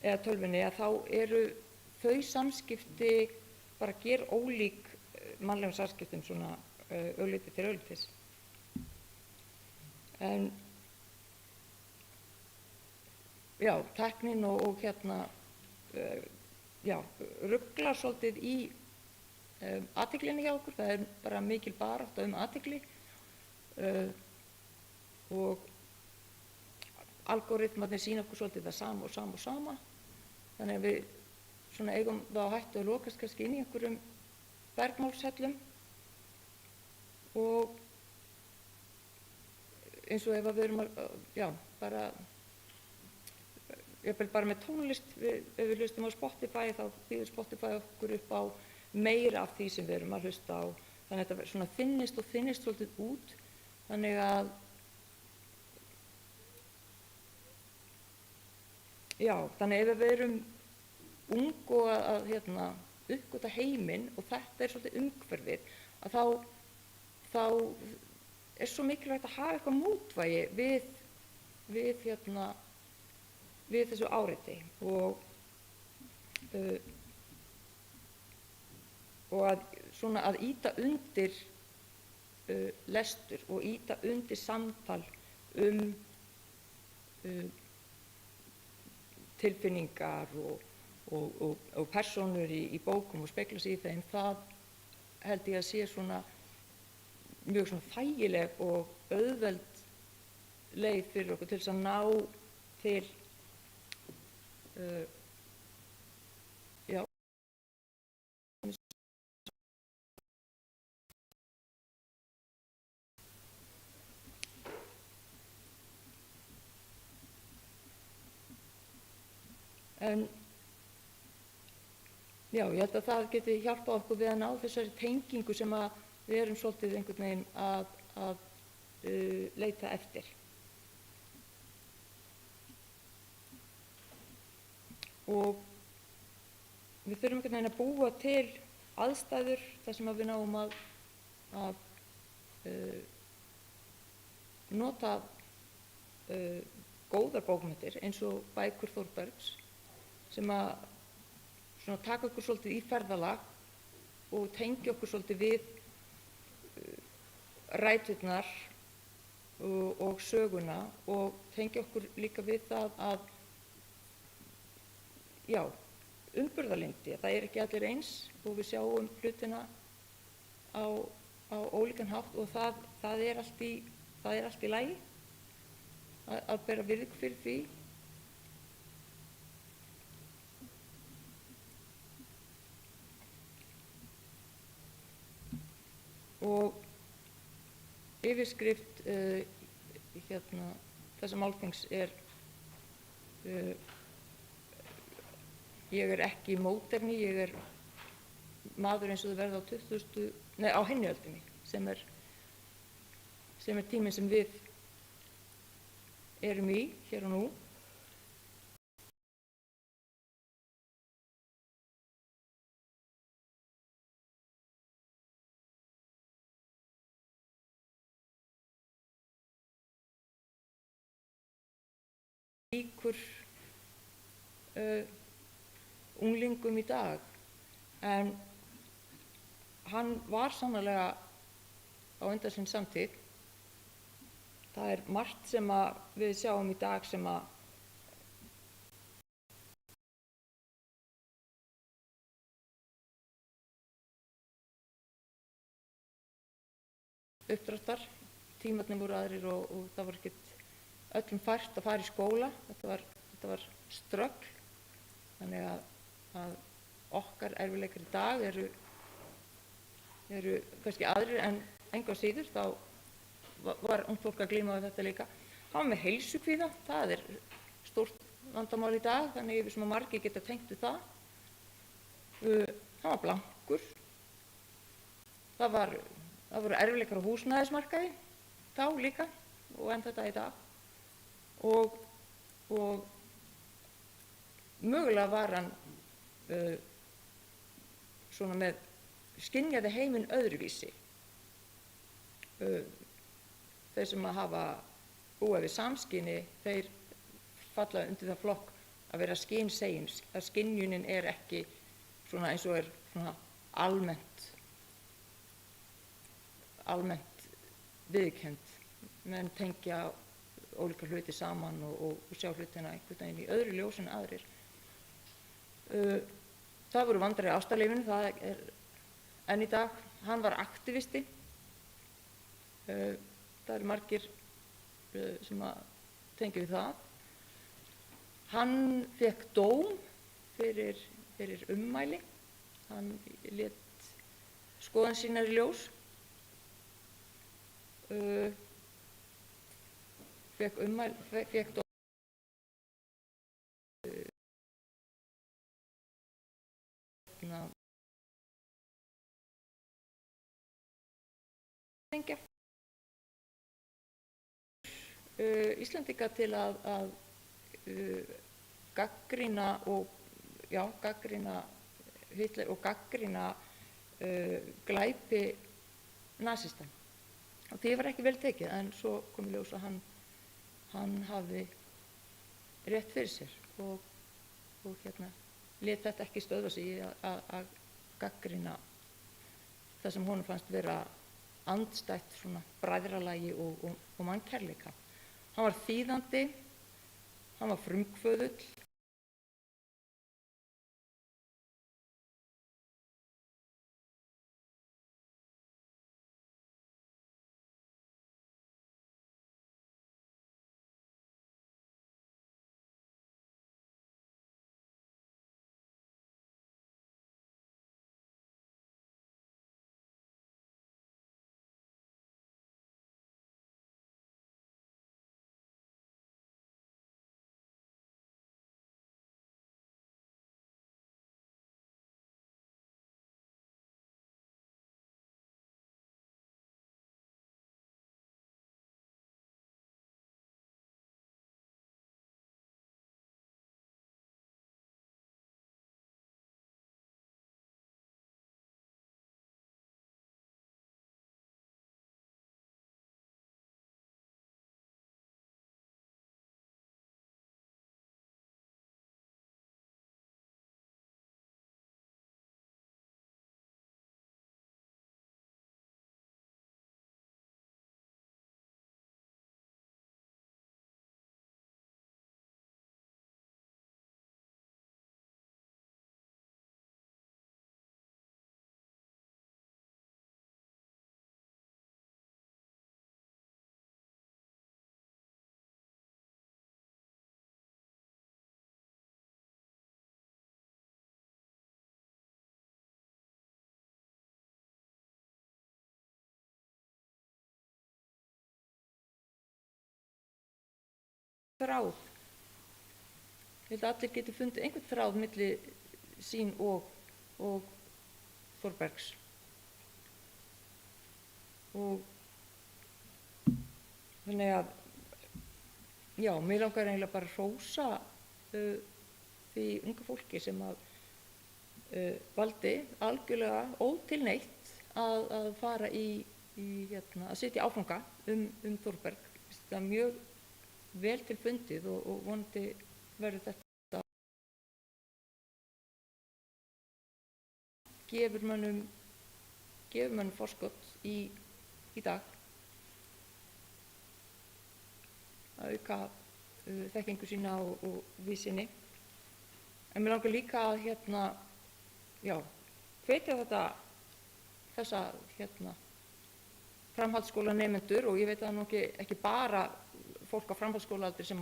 eða tölvunni að þá eru þau samskipti bara gerólík mannlegum samskiptum svona augliti til auglitis. En tæknin og ruglar svolítið í athyglinni hjá okkur. Það er bara mikil barátta athygli og algoritmarnir sýna okkur svolítið það sama. Þannig að við svona eigum það á hættu að lokast kannski inn í einhverjum bergmálshellum og eins og ef við erum bara með tónlist, ef við hlustum á Spotify þá býður Spotify okkur upp á meira af því sem við erum að hlusta á. Þannig að þetta svona þynnist svolítið út. Þannig að þannig ef við erum ung og að uppgötva heiminn og þetta er svolítið umhverfið að þá er svo mikilvægt að hafa eitthvað mótvægi við þessu áreiti og að ýta undir lestur og ýta undir samtal tilfinningar og persónur í bókum og spegla sig í þeim. Það held ég að sé svona mjög svona þægileg og auðveld leið fyrir okkur til þess að ná til en ég held að það geti hjálpað okkur við að ná þessari tengingu sem að við erum svolítið einhvern veginn að leita eftir. Og við þurfum einhvern veginn að búa til aðstæður þar sem við náum að nota góðar bókmenntir eins og bækur Þórbergs sem að svona taka okkur svolítið í ferðalag og tengja okkur svolítið við ræturnar og söguna og tengja okkur líka við það að umburðarlyndi, það ekki allir eins og við sjáum hlutina á ólíkan hátt og það er allt í lagi að bera virðingu fyrir því. Og yfirskrift þessa málþings ég ekki móderni, ég maður eins og það verða á hinni öldinni, sem er tíminn sem við erum í hér og nú. Líkur unglingum í dag, en hann var sannarlega á undan sinni samtíð. Það er margt sem við sjáum í dag sem uppdráttar, tímarnir voru aðrir og það var ekkert öllum fært að fara í skóla, þetta var ströggl, þannig að okkar erfiðleikar í dag eru kannski aðrir en engu að síður þá var ungt fólk að glíma við þetta líka. Hann var með heilsukvíða, það er stórt vandamál í dag, þannig að sem að margir geta tengt við það. Hann var blankur, það voru erfiðleikar á húsnæðismarkaði þá líka og enn þetta í dag. Og mögulega var hann svona með skynjaði heiminn öðruvísi. Þeir sem að hafa búið við samskynni, þeir falla undir það flokk að vera skynsegin, að skynjunin ekki svona eins og svona almennt viðurkennd. Menn tengja ólíka hluti saman og sjá hlutina einhvern veginn í öðru ljós en aðrir. Það voru vandræði í ástarlífinu, það enn í dag. Hann var aktivisti. Það eru margir sem að tengja við það. Hann fékk dóm fyrir ummæli. Hann lét skoðanir sínar í ljós. Fékk dóm. Íslendinga til að gagnrýna Hitler og gagnrýna glæpi nasista. Og því var ekki vel tekið, en svo kom í ljós að hann hafði rétt fyrir sér og lét þetta ekki stöðva sig í að gagnrýna það sem honum fannst vera andstætt svona bræðralagi og mannkærleika. Hann var þýðandi, hann var frumkvöðull, þráð. Ég held að allir geti fundið einhvern þráð milli sín og Þórbergs. Og þannig að, já, mér langar eiginlega bara að hrósa því unga fólki sem að valdi algjörlega ótilneytt að fara að sitja áfanga Þórberg. Það er mjög vel til fundið og vonandi verður þetta gefur mönnum forskot í dag að auka þekkingu sína og víðsýni. En mér langar líka að hvetja þessa framhaldsskólanemendur, og ég veit að það nú ekki bara fólk á framhaldsskólaaldri sem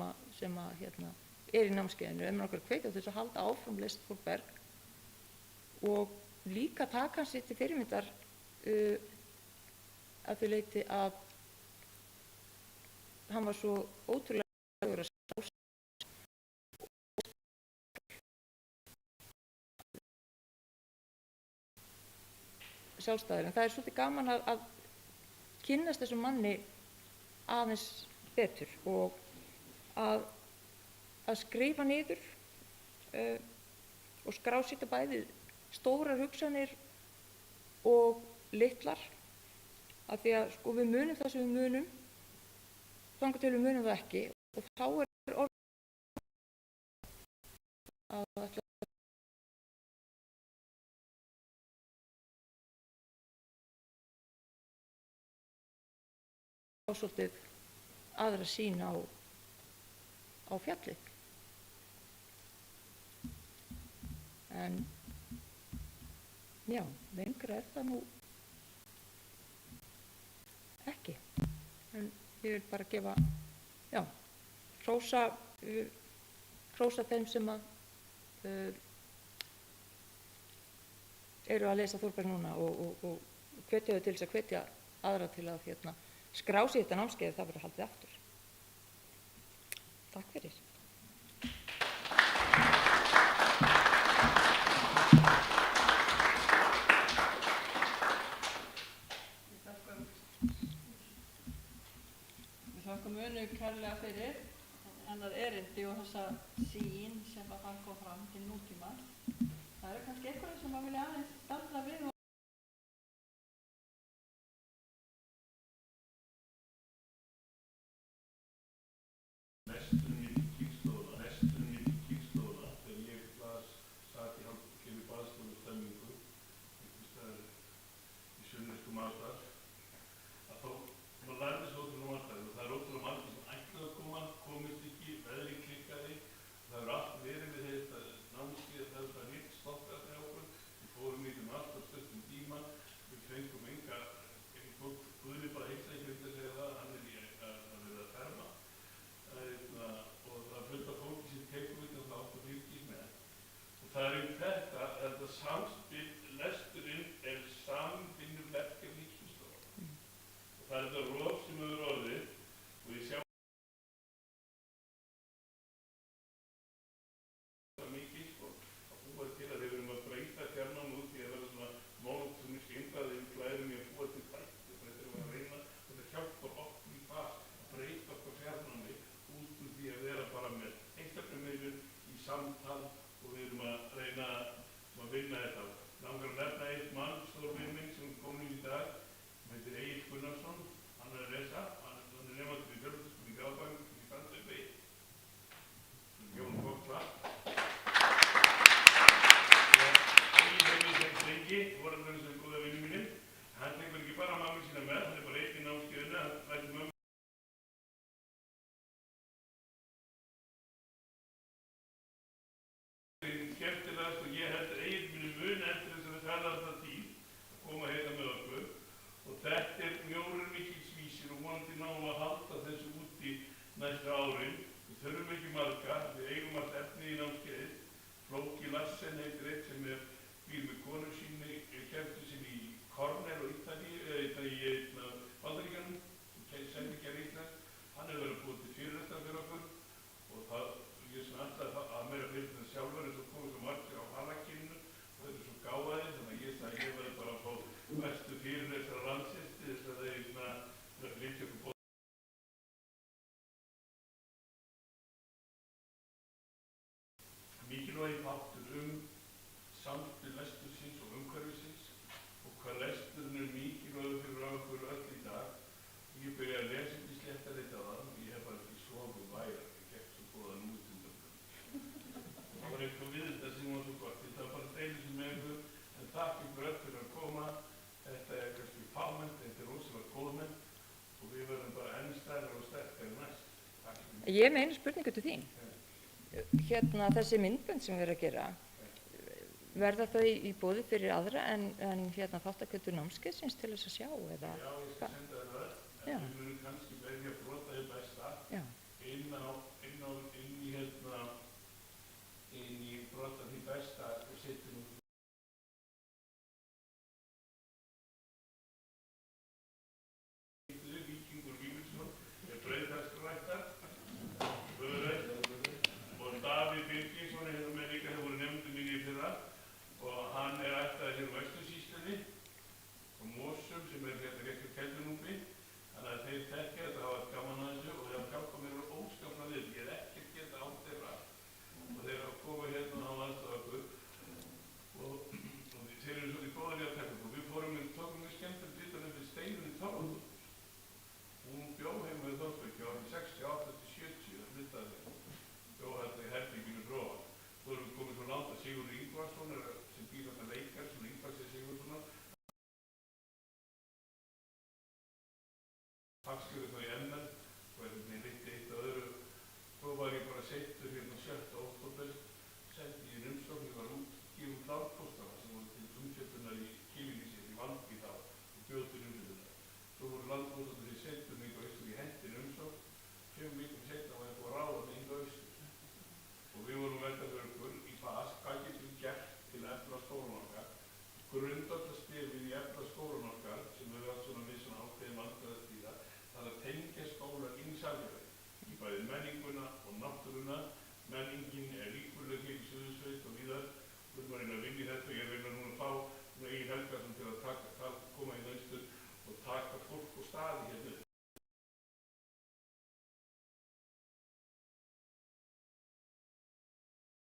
er í námskeiðinu, en mér langar að hvetja þess að halda áfram list Þórberg og líka taka hann sér til fyrirmyndar að því leyti að hann var svo ótrúlega sjálfstæður. En það er svolítið gaman að kynnast þessum manni aðeins betur og að skrifa niður og skrásýta bæði stórar hugsanir og litlar, af því að við munum það sem við munum þangað til við munum það ekki, og þá er orð að ætla svolítið aðra sýn á fjallið. En já, lengra er það nú ekki. En ég vil bara gefa, hrósa þeim sem eru að lesa Þórberg núna og hvetja þau til þess að hvetja aðra til að skrá sig þetta námskeið, það verður haldið aftur. Takk fyrir. Við þakkum Unu kærlega fyrir hennar erindi og þessa sýn sem að það kom fram til nútíma. Það eru kannski einhverjum sem að vilja aðeins staldra við skemmtilegast, og ég held að Egill muni muna eftir þessari ferðartíð að koma hérna með okkur, og þetta er mjórir mikils vísir og vonandi náum að halda þessu úti næstu árin. Við þurfum ekki marga, við eigum allt efni í námskeiðið. Flóki Larsen heitir eitt sem býr með konu sinni, kemstu sinni í Cornell og Ítalíu, Ég er með einu spurningu til þín. Þessi myndbönd sem við erum að gera, verða þau í boði fyrir aðra en þáttakendur námskeiðsins til þess að sjá, eða? Já, ég skal senda þér öll, en við munum kannski velja brota hið besta inn í brota hið besta og setjum út Víkingur Vívilsson er Breiðholtsræktar og Davíð Birgisson er hérna með líka, þeir voru nefndir mín í fyrra og hann er ættaður hér á Vestursýslunni og Mosum sem er hérna rétt hjá Keldunúpi, þannig að þeir þekkja þetta, hafa gaman að þessu og þeir hjálpa mér að óskapna við. Ég er ekkert geta án þeirra og þeir hafa komið hérna og hafa aðstoðað okkur og þeir eru svolítið góðar í að taka okkur. Við tókum mjög skemmtilegt viðtal við Steinunni Torfadóttur. Hún bjó heima í Þórsbergi árið 68-70 og flyttaði þeim. Bjó hérna í herbygginu Grófa. Svo erum við komið svo langt að Sigurður Ingvarsson sem býr þarna leikar, svona Ingvarsson Sigurðssonar. Fagstjóri þá í ML og einhvern veginn reyndi eitt að öðru. Svo var ég bara settur hérna 7. október, sendi ég umsókn, ég var útgefin klárpóstara sem voru til umfjöllunar í Kylvísi, í Valby þá, og bjóð til umfjöllunar. Svo voru landpóstarnir í settur mig á Austur í hendin umsókn, 5 vikum seinna var ég búið að ráða mig inn á Austur. Og við vorum veltað fyrir okkur í bas, hvað getum við gert til að efla skólan okkar. Grundvallarstefið í efla skólan okkar, sem hefur allt svona við svona ákveðin vandræði að stýra, það að tengja skólan inn í samfélagi, í bæði menninguna og náttúruna. Menningin er ríkuleg hér í Suðursveit og víðar. Við erum að reyna að vinna í þetta og ég er að reyna núna að fá Egil Helgason til að koma í Austur og taka fólk og staði hérna upp.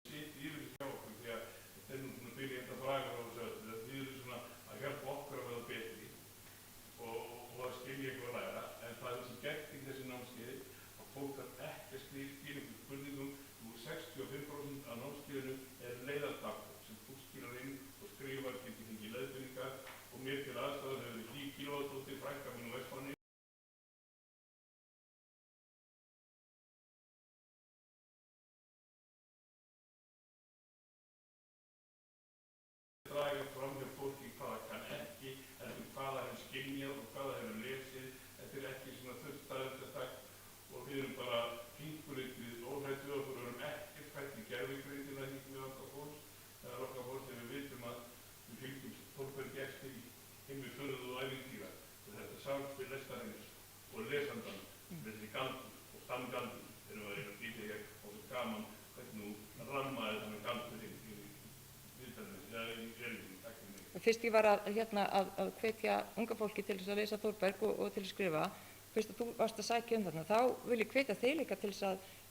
Sitt yfir hjá okkur því að þetta er nú svona byrja eftir að braga á þessu öllu. Þið eru svona að hjálpa okkur að verða betri og að skilja eitthvað að læra, en það er sem gegn í þessi námskeiði að fólk þarf ekki að skilja ykkur spurningum. 65% af námskeiðinu er leiðardagbók sem fólk skilar inn og skrifar, getur fengið leiðbeiningar og mér til aðstæður hefur við Hlíf Gylfadóttir, frænka mín á Vestmanni. Draga fram hjá fólki hvað það kann ekki, heldur hvað það hefur skynjað og hvað það hefur lesið. Þetta er ekki svona þurrt staðreyndastak og við erum bara fínkulitið óhrætt við okkur og erum ekkert hrætt í gervigreindina hingum við okkar fólks. Það er okkar fólks þegar við vitum að við fylgjum Þórbergi eftir í heimi förðu og ævintýra og þetta samspil lestarins og lesandan með þessi galdur og samgaldur erum við að reyna að býta hér og svo gaman hvernig þú rammaði þannig galdur inn í viðtalinu, eða í erindinu. Takk fyrir mig. Fyrst ég var að hvetja unga fólki til þess að lesa Þórberg og til að skrifa, fyrst að þú varst að sækja þarna, þá vil ég hvetja þig líka til þess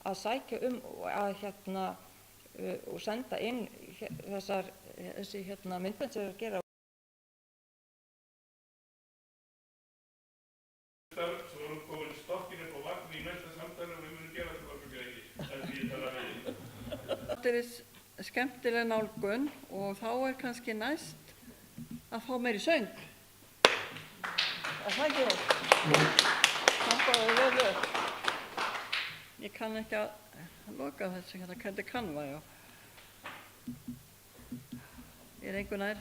að sækja og senda inn þessi myndbönd sem við erum að gera. Svo erum komin stokkin upp á vagn í næsta samtali og við munum gera þetta okkur ekki, en því það er við. Þetta er skemmtileg nálgun og þá er kannski næst að fá meiri söng. Er það ekki það? Þakkaðu vel upp. Ég kann ekki að loka þessu, þetta Canva, já. Er einhver nær?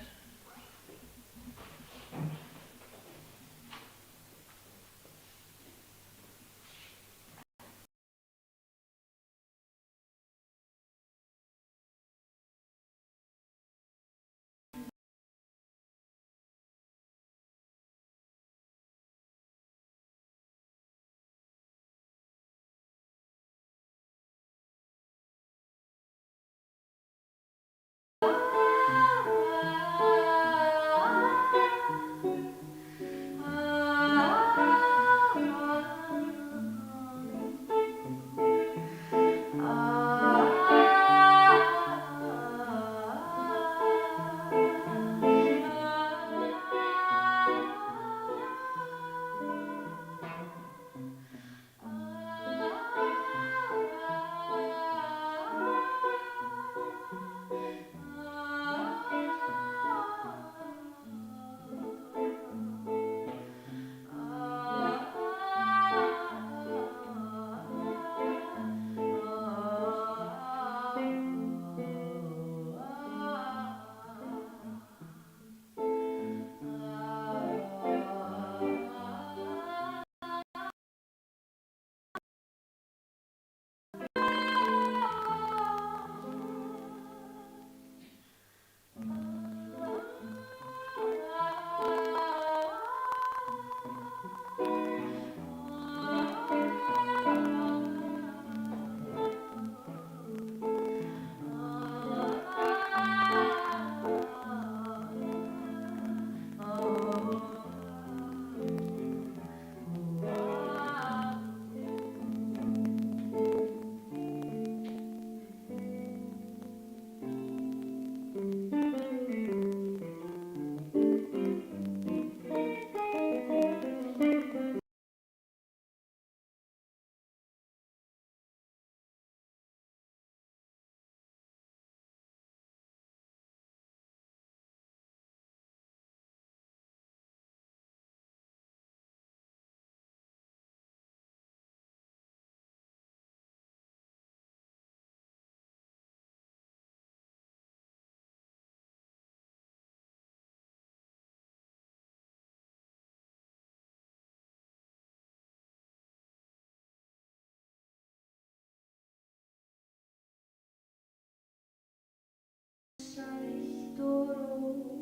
Það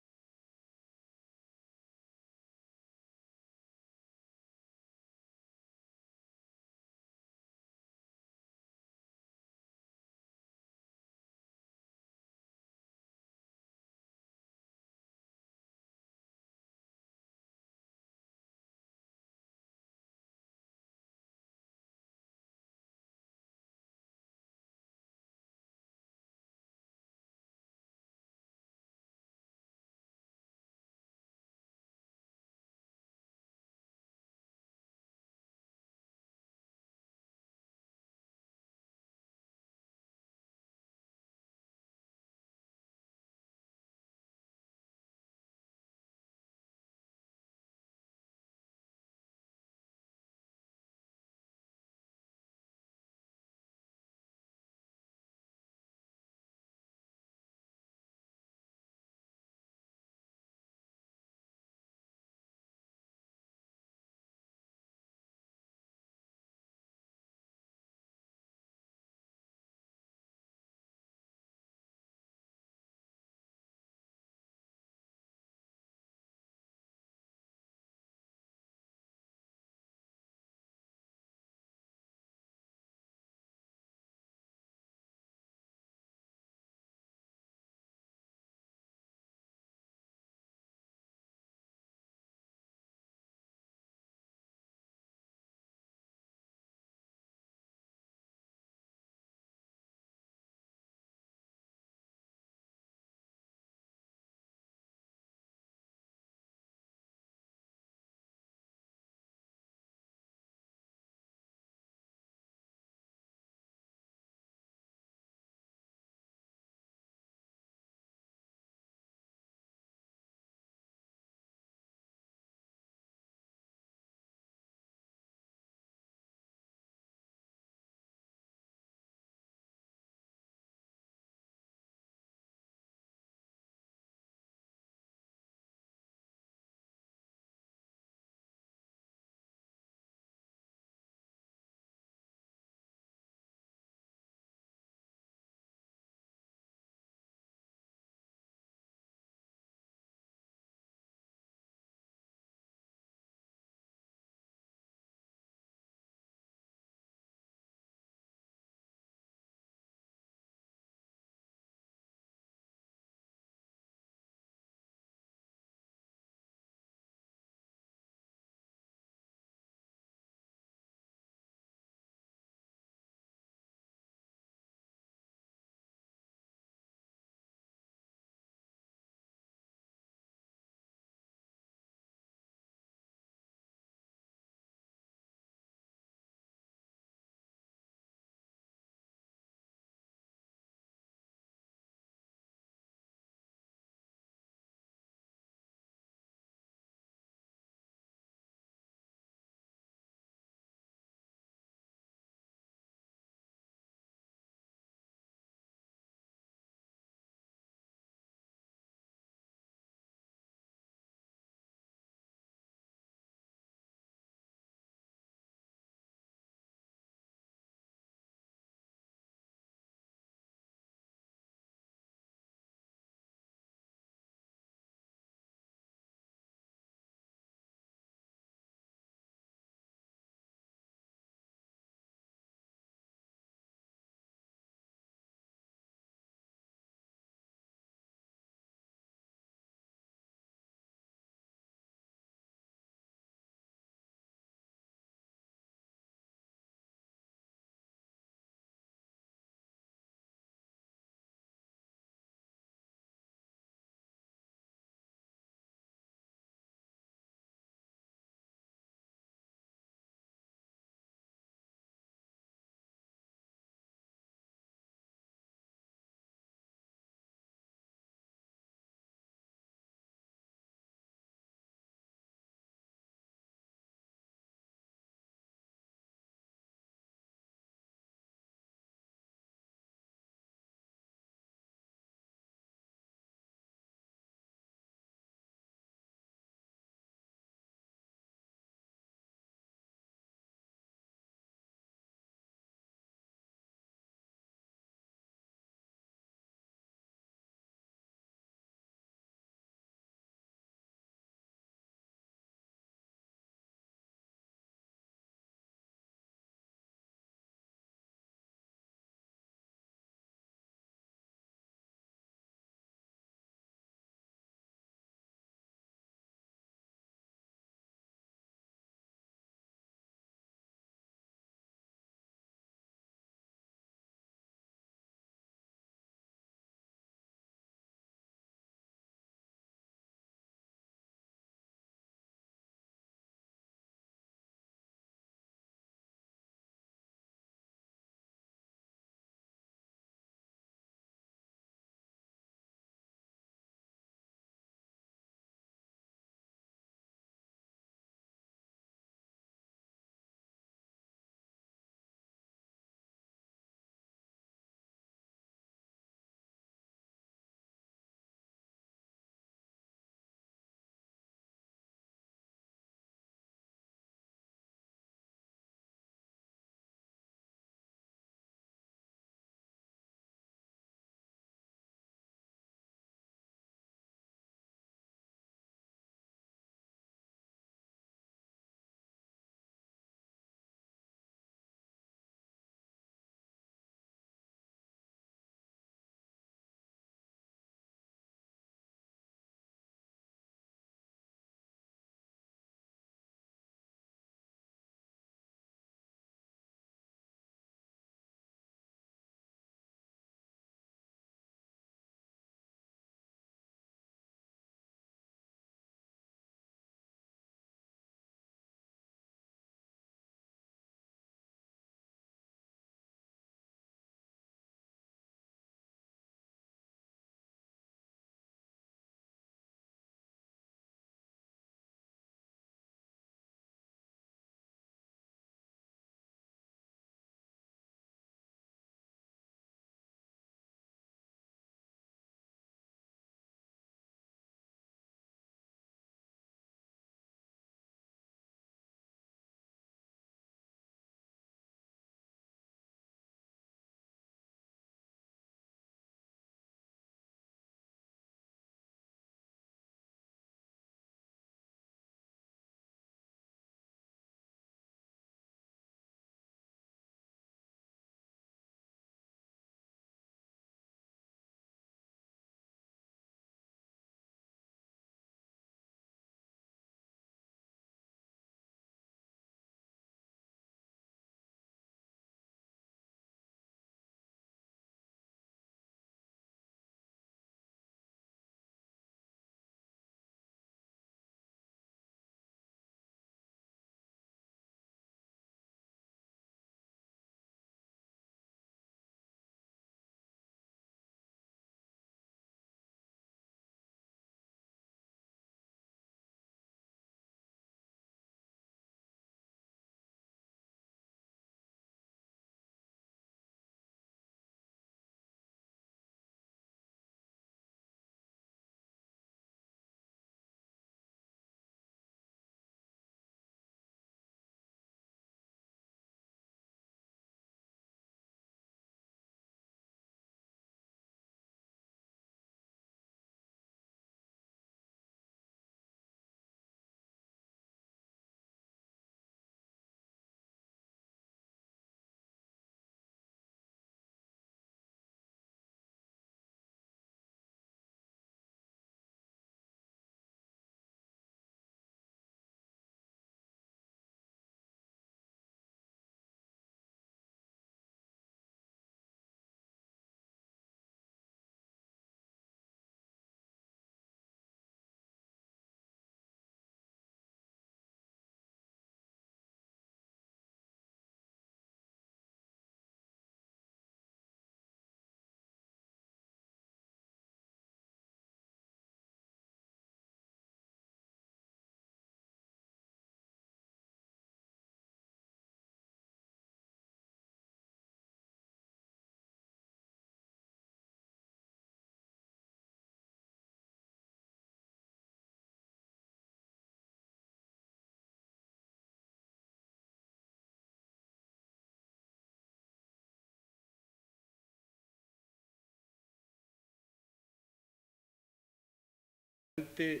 Sendi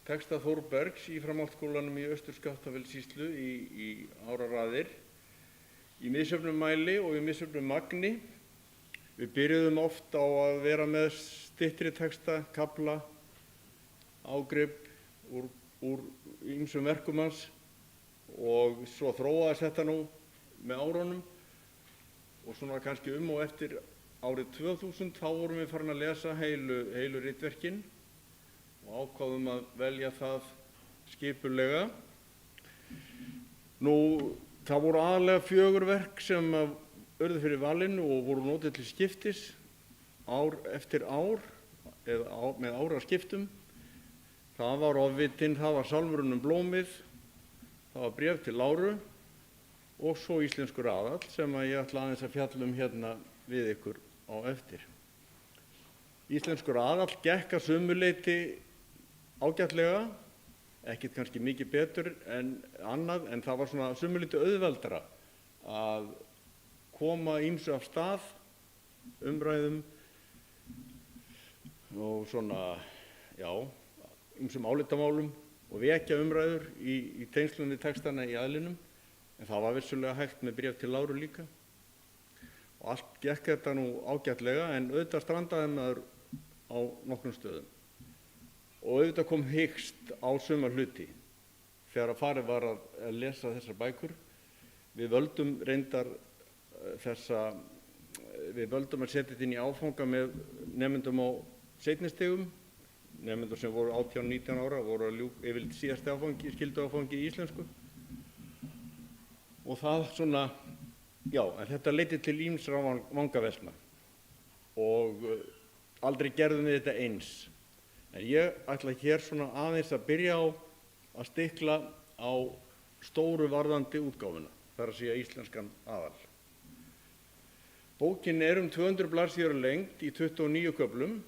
texta Þórbergs í framhaldsskólanum í Austur-Skaftafellssýslu í áraraðir, í misjöfnum mæli og í misjöfnum magni. Við byrjuðum oft á að vera með styttri texta, kafla, ágrip úr ýmsum verkum hans og svo þróaðist þetta nú með árunum og svona kannski og eftir árið 2000 þá vorum við farin að lesa heilu ritverkin og ákváðum að velja það skipulega. Nú, það voru aðalega 4 verk sem urðu fyrir valinu og voru notuð til skiptis ár eftir ár eða með áraskiptum. Það var Ofvitinn, það var Sálmurinn blómið, það var Bréf til Láru og svo Íslenskur aðall sem ég ætla aðeins að fjalla hérna við ykkur á eftir. Íslenskur aðall gekk að sumu leyti ágætlega, ekkert kannski mikið betur en annað, en það var svona sumu leyti auðveldara að koma ýmsu af stað, umræðum og svona, ýmsum álitamálum og vekja umræður í tengslum við textana í aðlinum, en það var vissulega hægt með Bréf til Láru líka. Og allt gekk þetta nú ágætlega, en auðvitað strandaði maður á nokkrum stöðum. Og auðvitað kom hikst á suma hluti þegar farið var að lesa þessar bækur. Við völdum reyndar við völdum að setja þetta inn í áfanga með nemendum á seinni stigum. Nemendur sem voru 18-19 ára voru yfirleitt síðasti áfangi, skylduáfangi í íslensku. Og það svona, en þetta leiddi til ýmsra vangaveltna og aldrei gerðum við þetta eins. En ég ætla hér svona aðeins að byrja á að stikla á stóru varðandi útgáfuna, þar að segja íslenskan aðal. Bókin 200 blaðsíður lengd í 29 köflum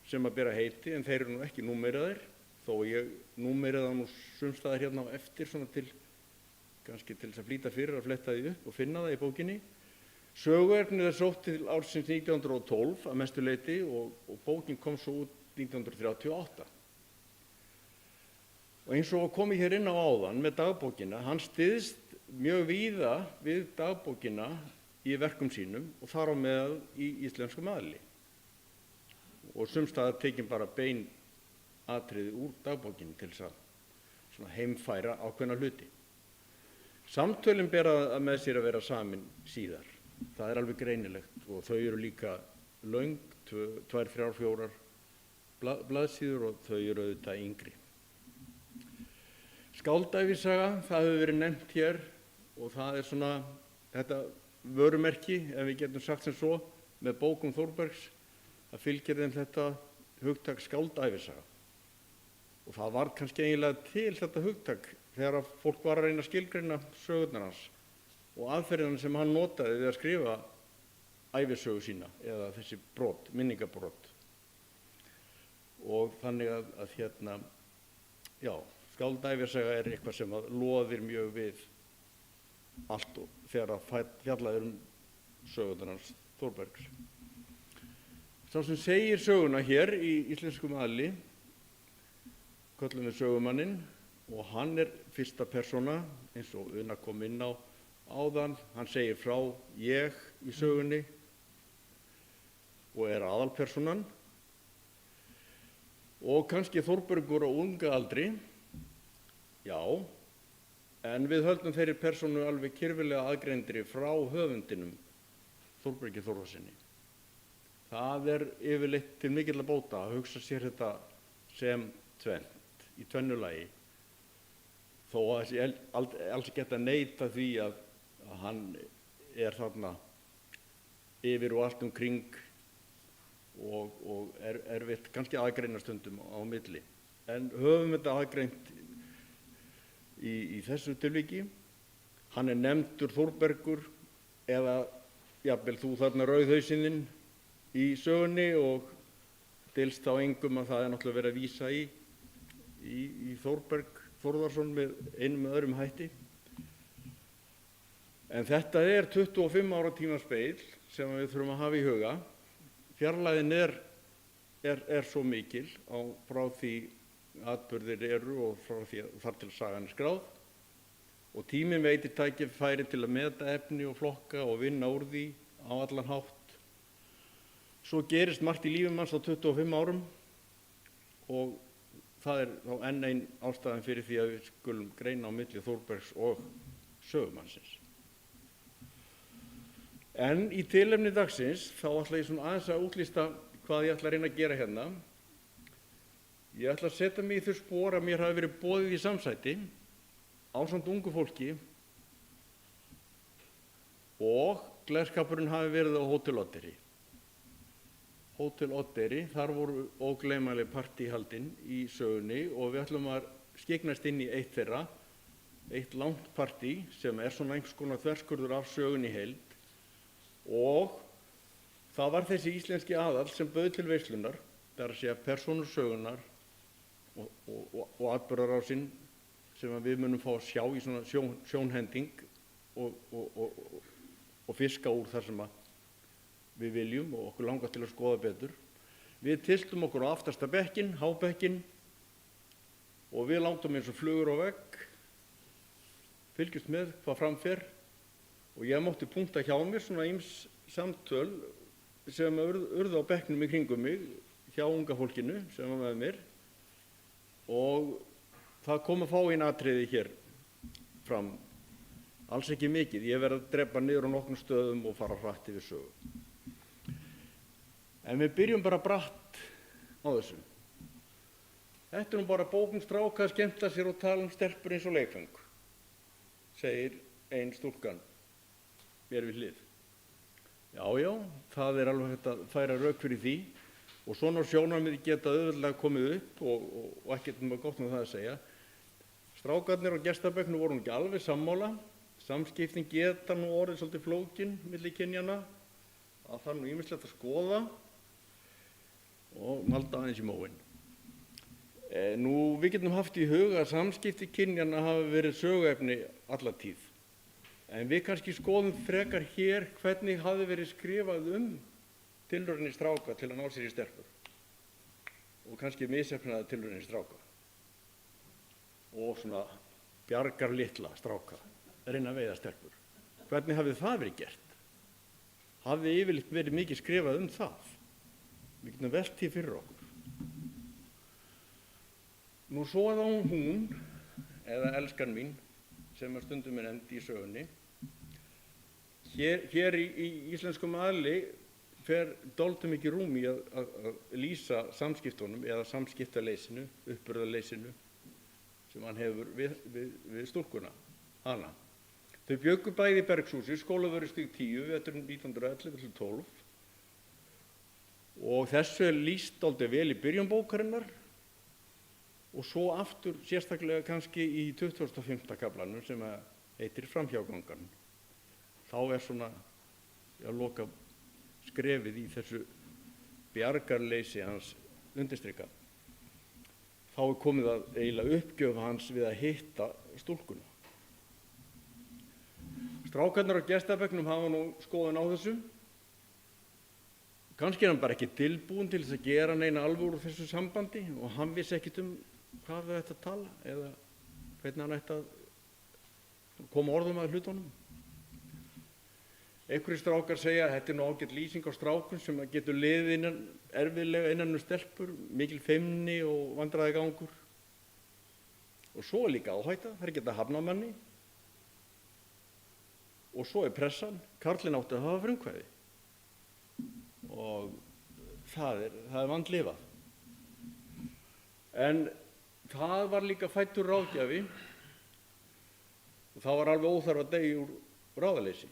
sem að bera heiti, en þeir eru nú ekki númeraðir, þó ég númeraði það nú sumstaðar hérna á eftir svona kannski til þess að flýta fyrir að fletta því upp og finna það í bókinni. Söguefnið sótt til ársins 1912 að mestu leyti og bókin kom svo út 1938. Og eins og komið hér inn á áðan með dagbókina, hann styðst mjög víða við dagbókina í verkum sínum og þar á meðal í íslenskum aðli. Og sumstaðar tekin bara bein atriði úr dagbókinni til þess að heimfæra ákveðna hluti. Samtölin bera með sér að vera samin síðar. Það er alveg greinilegt og þau eru líka löng, 2, 3, 4 blaðsíður og þau eru auðvitað yngri. Skáldæfisaga, það hefur verið nefnt hér og það er svona þetta vörumerki, ef við getum sagt sem svo, með bókum Þórbergs, það fylgir þeim þetta hugtak skáldæfisaga. Og það var kannski eiginlega til þetta hugtak þegar fólk var að reyna að skilgreina sögurnar hans og aðferðina sem hann notaði við að skrifa ævisögu sína eða þessi brot, minningabrot. Og þannig að skáldæfisaga er eitthvað sem loðir mjög við allt og þegar fjallað sögurnar hans Þórbergs. Sá sem segir söguna hér í íslenskum aðli, köllum við sögumanninn, og hann er fyrsta persóna eins og Una kom inn á áðan. Hann segir frá ég í sögunni og er aðalpersonan. Og kannski Þórbergur á unga aldri, en við höldum þeirri persónu alveg kyrfilega aðgreindri frá höfundinum Þórbergi Þórðarsyni. Það er yfirleitt til mikilla bóta að hugsa sér þetta sem tvennt, í tvennu lagi. Þó að þessi alls ekki að neita því að hann er þarna yfir og allt kring og er erfitt kannski aðgreina stundum á milli. En höfum þetta aðgreint í þessu tilviki. Hann er nefndur Þórbergur eða jafnvel þú þarna rauðhausinn í sögunni og dylst þá engum að það er náttúrulega verið að vísa í Þórberg Þórðarson með einum með öðrum hætti. En þetta er 25 ára tíma speil sem við þurfum að hafa í huga. Fjarlægðin er er svo mikil frá því atburðir eru og frá því þar til sagan er skráð, og tíminn veitir tækifæri til að meta efni og flokka og vinna úr því á allan hátt. Svo gerist margt í lífi manns á 25 árum og það er þá enn ein ástæðan fyrir því að við skulum greina á milli Þórbergs og sögumannsins. En í tilefni dagsins þá ætla ég svona aðeins að útlista hvað ég ætla að reyna að gera hérna. Ég ætla að setja mig í þau spor að mér hafi verið boðið í samsæti ásamt ungu fólki og glerskapurinn hafi verið á Hótel Oddeyri. Hótel Oddeyri, þar voru ógleymanleg partí haldin í sögunni og við ætlum að skyggnast inn í eitt þeirra, eitt langt partí sem er svona einhvers konar þverskurður af sögunni í heild, og það var þessi íslenski aðall sem bauð til veislunar, það er að segja persónur sögunar og atburðarásinn sem við munum fá að sjá í svona sjónhending og fiska úr þar sem við viljum og okkur langar til að skoða betur. Við tiltum okkur á aftasta bekkinn, hábekkinn, og við látum eins og flugur á vegg, fylgjumst með hvað framfer, og ég mátti punkta hjá mér svona ýmis samtöl sem urðu á bekknum í kringum mig hjá unga fólkinu sem var með mér, og það kom að fá einn atriði hér fram, alls ekki mikið, ég verð að drepa niður á nokkrum stöðum og fara hratt yfir sögu. En við byrjum bara bratt á þessu. Þetta er bara bókum stráka að skemmta sér og tala stelpur eins og leikföng, segir ein stúlkan mér við hlið. Já, það er alveg hægt að færa rök fyrir því, og svona sjónarmið geta auðveldlega komið upp og ekkert gott með það að segja. Strákarnir á gestabekknum voru ekki alveg sammála, samskiptin geta nú orðið svolítið flókin milli kynjanna, að það nú ýmislegt að skoða og malda aðeins í móinn. Við getum haft í huga að samskipti kynjanna hafi verið söguefni alla tíð, en við kannski skoðum frekar hér hvernig hafi verið skrifað tilraunir stráka til að ná sér í stelpur, og kannski misheppnaðar tilraunir stráka og svona bjargar litla stráka reyna að veiða stelpur. Hvernig hafði það verið gert? Hafði yfirleitt verið mikið skrifað það? Við getum velt því fyrir okkur. Nú svo er þá hún, eða elskan mín, sem stundum er nefnd í sögunni. Hér í íslenskum aðli fer dálítið mikið rúm í að lýsa samskiptunum eða samskiptaleysinu, uppburðaleysinu sem hann hefur við stúlkuna, hana. Þau bjuggu bæði í Bergshúsi, Skólavörðustíg 10, veturinn 1911-12, og þessu er lýst dálítið vel í byrjun bókarinnar og svo aftur sérstaklega kannski í 25. kaflanum sem heitir Framhjágangan. Þá er svona að loka skrefið í þessu bjargarleysi hans undirstrikað. Þá er komið að eiginlega uppgjöf hans við að hitta stúlkuna. Strákarnir á gestabekknum hafa nú skoðun á þessu. Kannski er hann bara ekki tilbúinn til þess að gera neina alvöru úr þessu sambandi og hann vissi ekkert hvað þau ætti að tala eða hvernig hann ætti að koma orðum að hlutunum. Einhverjir strákar segja að þetta er nú ágæt lýsing á strákum sem getur liðið erfiðlega innan stelpur, mikil feimni og vandræðagangur. Og svo er líka áhætta, þær geta hafnað manni. Og svo er pressan, karlinn átti að hafa frumkvæði. Og það er vandlifað. En það var líka fæddur ráðgjafi og það var alveg óþarf að deyja úr ráðaleysi.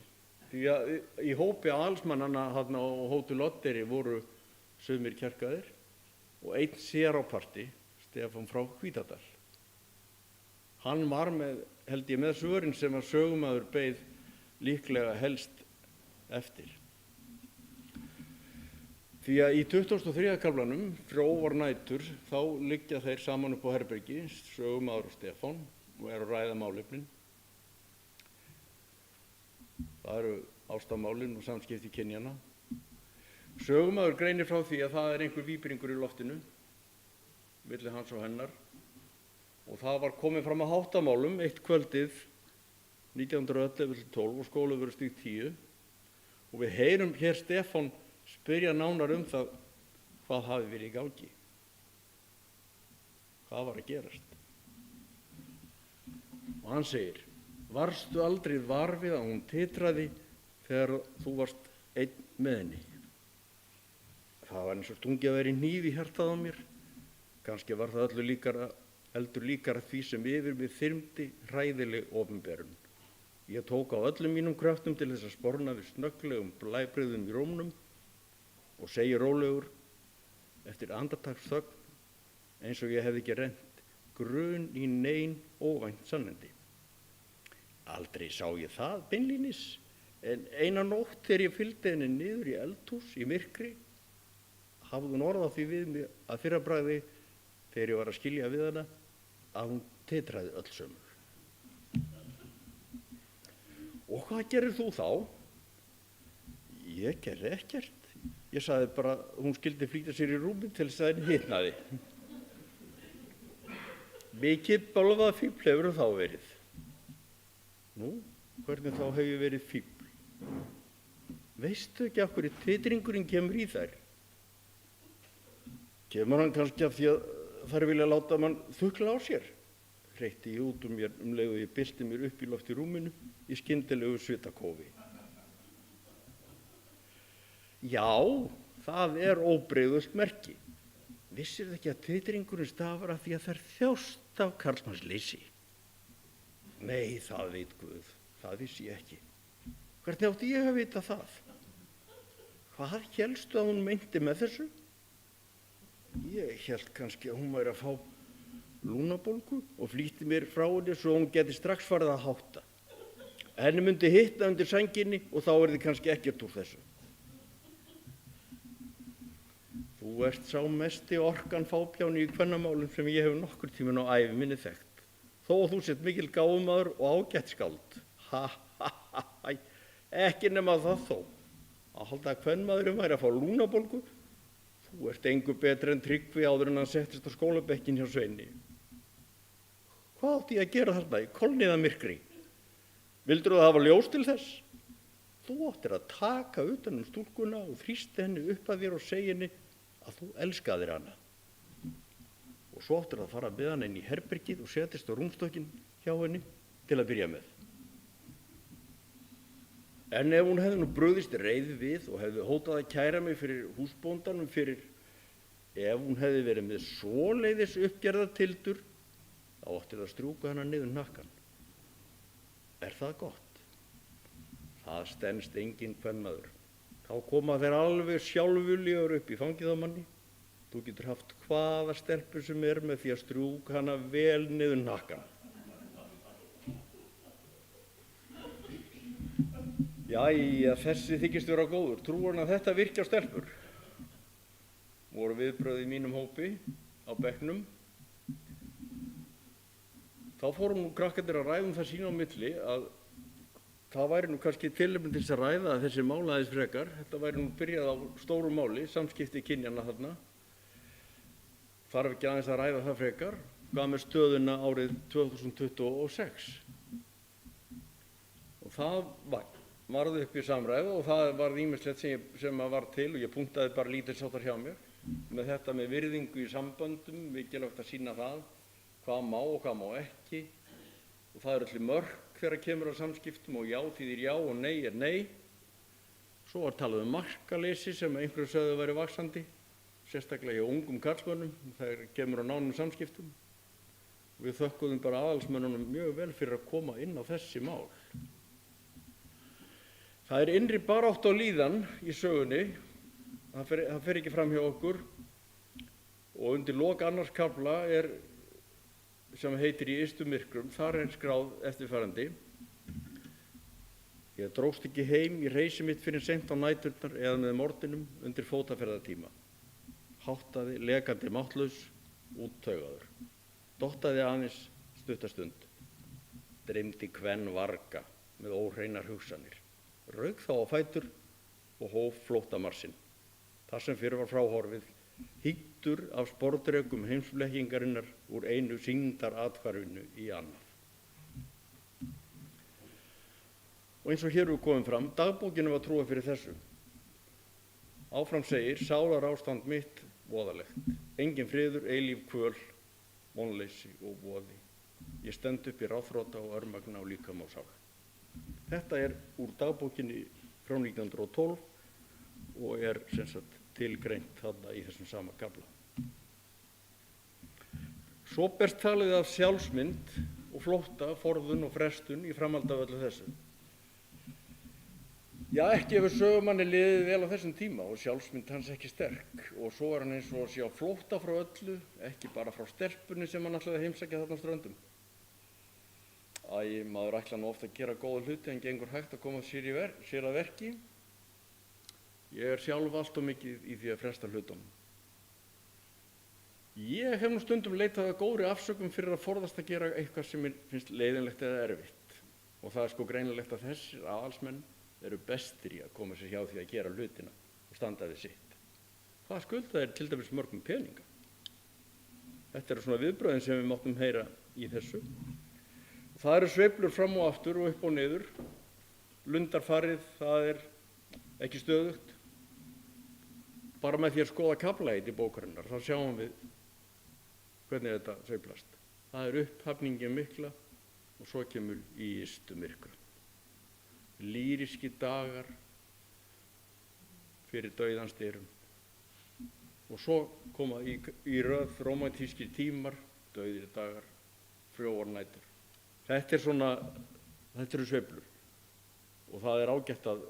Því að í hópi alsmannanna þarna á Hótel Oddeyri voru sumir kjarkaðir og einn sér á parti, Stefán frá Hvítadal. Hann var held ég með svörin sem að sögumaður beið líklega helst eftir. Því að í 23. kaflanum, Frjóvar nætur, þá liggja þeir saman upp á herbergi, sögumaður og Stefán, og eru að ræða málefnin. Það eru ástamálin og samskipti kynjanna. Sögumaður greinir frá því að það er einhver víbringur í loftinu, milli hans og hennar, og það var komið fram að háttamálum eitt kvöldið 1911-12 og Skólavörðustíg 10 og við heyrum hér Stefán spyrja nánar um það hvað hafi verið í gangi. Hvað var að gerast? Og hann segir, varstu aldrei var við að hún titraði þegar þú varst einn með henni? Það var eins og stungið að vera í hníf í hjartað á mér. Kannski var það heldur líkara því sem yfir mig þyrmdi hræðileg opinberun. Ég tók á öllum mínum kröftum til þess að sporna við snögglegum blæbrigðum í rómnum og segi rólegur eftir andartaksþögn eins og ég hefði ekki rennt grun í nein óvænt sannindi. Aldrei sá ég það beinlínis, en eina nótt þegar ég fylgdi henni niður í eldhús í myrkri hafði hún orðað því við mig að fyrrabragði þegar ég var að skilja við hana að hún titraði öll sömul. Og hvað gerir þú þá? Ég gerði ekkert. Ég sagði bara að hún skyldi flýta sér í rúmið til þess að henni hitnaði. Mikið bálfað fífl hefur þá verið. Nú, hvernig þá hef ég verið fífl? Veistu ekki af hverju titringurinn kemur í þær? Kemur hann kannski af því að þær vilja láta mann þukla á sér? Hreytti ég út mér leið og ég bylti mér upp í loft í rúminu í skyndelegu svitakófi. Já, það er óbrigðult merki. Vissir þið ekki að titringurinn stafar af því að þær þjást af karlmannsleysi? Nei, það veit Guð, það vissi ég ekki. Hvernig átti ég að vita það? Hvað hélstu að hún meinti með þessu? Ég hélt kannski að hún væri að fá lúnabólgu og flýtti mér frá henni svo hún geti strax farið að hátta. Henni myndi hitta undir sænginni og þá er þið kannski ekkert úr þessu. Þú ert sá mesti orkan fábjáni í kvennamálum sem ég hef nokkur tíminn á ævi minni þekkt. Þó að þú sett mikil gáfumaður og ágætt skáld. Ekki nema það þó. Að halda að kvennmaðurinn væri að fá lúnabólgu. Þú ert engu betri en Tryggvi áður en hann settist á skólabekkin hjá Sveini. Hvað átti ég að gera þarna í kolniða myrkri? Vildirðu það hafa ljós til þess? Þú áttir að taka utan um stúlkuna og þrýsti henni upp að þér og segja henni að þú elskaðir hana. Og svo áttir að fara með hann inn í herbergið og setjast á rúmstokkinn hjá henni til að byrja með. En ef hún hefði nú brugðist reið við og hefði hótað að kæra mig fyrir húsbóndanum ef hún hefði verið með svoleiðis uppgerðartildur, þá átti það að strjúka hana niður hnakkan. Er það gott? Það stenst enginn kvenmaður. Þá koma þeir alveg sjálfviljugur upp í fangið á manni. Þú getur haft hvaða stelpu sem er með því að strjúka hana vel niður hnakkan. Jæja, þessi þykist vera góður. Trúir hann að þetta virki á stelpur? Voru viðbrögð í mínum hópi á bekknum. Þá fórum nú krakkarnir að ræða það sín á milli að það væri nú kannski tilefni til þess að ræða þessi mál aðeins frekar. Þetta væri nú byrjað á stóru máli, samskipti kynjanna þarna. Þarf ekki aðeins að ræða það frekar. Hvað með stöðuna árið 2026? Og það varði upp í samræðu og það var ýmislegt sem var til og ég punktaði bara lítilsháttar hjá mér. Með þetta með virðingu í samböndum, mikilvægt að sýna það, hvað má og hvað má ekki. Og það eru allir mörk þegar kemur að samskiptum og já þýðir já og nei er nei. Svo var talað markaleysi sem einhverju sögðu væri vaxandi, sérstaklega hjá ungum karlmönnum þegar kemur á nánum samskiptum. Við þökkuðum bara aðalsmönnunum mjög vel fyrir að koma inn á þessi mál. Það er innri barátt á líðan í sögunni, það fer ekki fram hjá okkur og undir lok annars kafla sem heitir Í ystu myrkrum, þar er skráð eftirfarandi. Ég dróst ekki heim í reysi mitt fyrir seint á næturnar eða með morginum undir fótaferðatíma. Háttaði, lekandi máttlaus, úttaugaður. Dottaði aðeins stuttastund. Dreymdi kvenn varga með óhreinar hugsanir. Rauk þá á fætur og hóf flóttamarsinn. þar sem fyrir var fráhorfið, hýttur af sporðdrekum heimsblekkingarinnar úr einu sýndarathvarfinu í annað. Og eins og hér við komum fram, dagbókinu var trúið fyrir þessu. Áfram segir, sálarástand mitt voðalegt, engin friður, eilíf kvöl, vonleysi og voði. Ég stend upp í ráðþrota og örmagna á líkama og sál. Þetta er úr dagbókinni frá 1912 og er sem sagt tilgreint þarna í þessum sama kafla. Svo berst talið af sjálfsmynd og flótta, forðun og frestun í framhaldi af öllu þessu. Já, ekki hefur sögumanni liðið vel á þessum tíma og sjálfsmynd hans ekki sterk og svo er hann eins og að sjá flótta frá öllu, ekki bara frá stelpunni sem hann ætlaði að heimsækja þarna á Ströndum. Maður ætla nú ofta að gera góða hluti en gengur hægt að koma sér að verki. Ég er sjálf allt og mikið í því að fresta hlutunum. Ég hef nú stundum leitað að góðri afsökum fyrir að forðast að gera eitthvað sem mér finnst leiðinlegt eða erfitt. Og það er sko greinilegt að þessir aðalsmenn eru bestir í að koma sér hjá því að gera hlutina og standa við sitt. Hvað skulda þeir til dæmis mörgum peninga? Þetta eru svona viðbröðin sem við máttum heyra í þessu. Það eru sveiflur fram og aftur og upp og niður. Lundarfarið, það er ekki stöðugt. Bara með því að skoða kaflaheit í bókarinnar, þá sjáum við hvernig þetta sveiflast. Það er upphafningin mikla og svo kemur í ystu myrkra. Lýríski dagar fyrir dauðans dyrum. Og svo koma í röð rómantískir tímar, dauðir dagar, frjóar nætur. Þetta eru sveiflur og það er ágætt að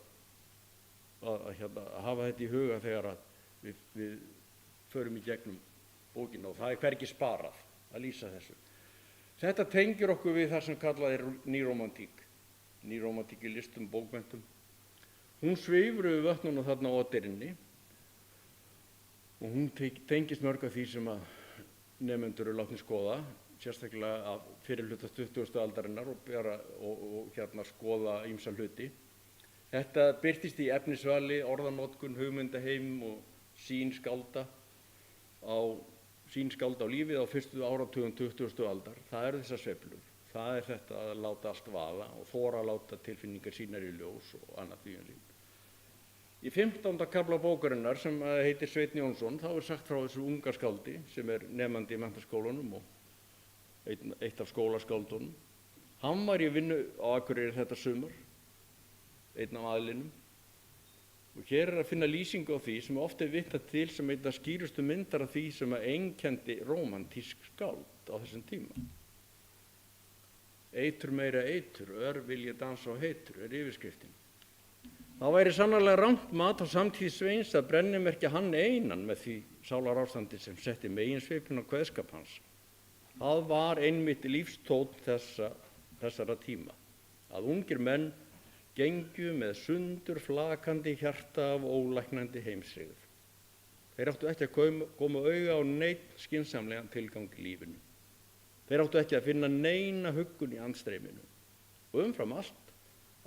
hafa þetta í huga þegar að við förum í gegnum bókina og það er hvergi sparað að lýsa þessu. Þetta tengir okkur við það sem kallað er nýrómantík í listum, bókmenntum. Hún sveifur yfir vötnunum þarna á Oddeyrinni og hún tengist mörg af því sem að nemendur eru látnir skoða, sérstaklega af fyrirhluta 20. aldarinnar og skoða ýmsa hluti. Þetta birtist í efnisvali, orðanotkun, hugmyndaheim og sýn skálda á lífið á fyrstu áratugum 20. aldar. Það eru þessar sveiflur. Það er þetta að láta allt vaða og þora að láta tilfinningar sínar í ljós og annað því um líf. Í 15. kafla bókarinnar sem heitir Sveinn Jónsson, þá er sagt frá þessu unga skáldi sem er nemandi í menntaskólanum og eitt af skólaskáldunum. Hann var í vinnu á Akureyri þetta sumar, einn af aðlinum. Og hér er að finna lýsingu á því sem oft er vitnað til sem einn af skýrustu myndar af því sem einkenndi rómantísk skáld á þessum tíma. Eitur meira eitur, vil ég dansa á heitur, er yfirskriftin. Það væri sannarlega rangt mat á samtíð Sveins að brennimerkja hann einan með því sálarástandi sem setti meginsveiflinn á kveðskap hans. Það var einmitt lífstónn þessara tíma, að ungir menn gengju með sundur flakandi hjarta af ólæknandi heimsreyður. Þeir áttu ekki að koma auga á neinn skynsamlegan tilgang í lífinu. Þeir áttu ekki að finna neina huggun í andstreyminu og umfram allt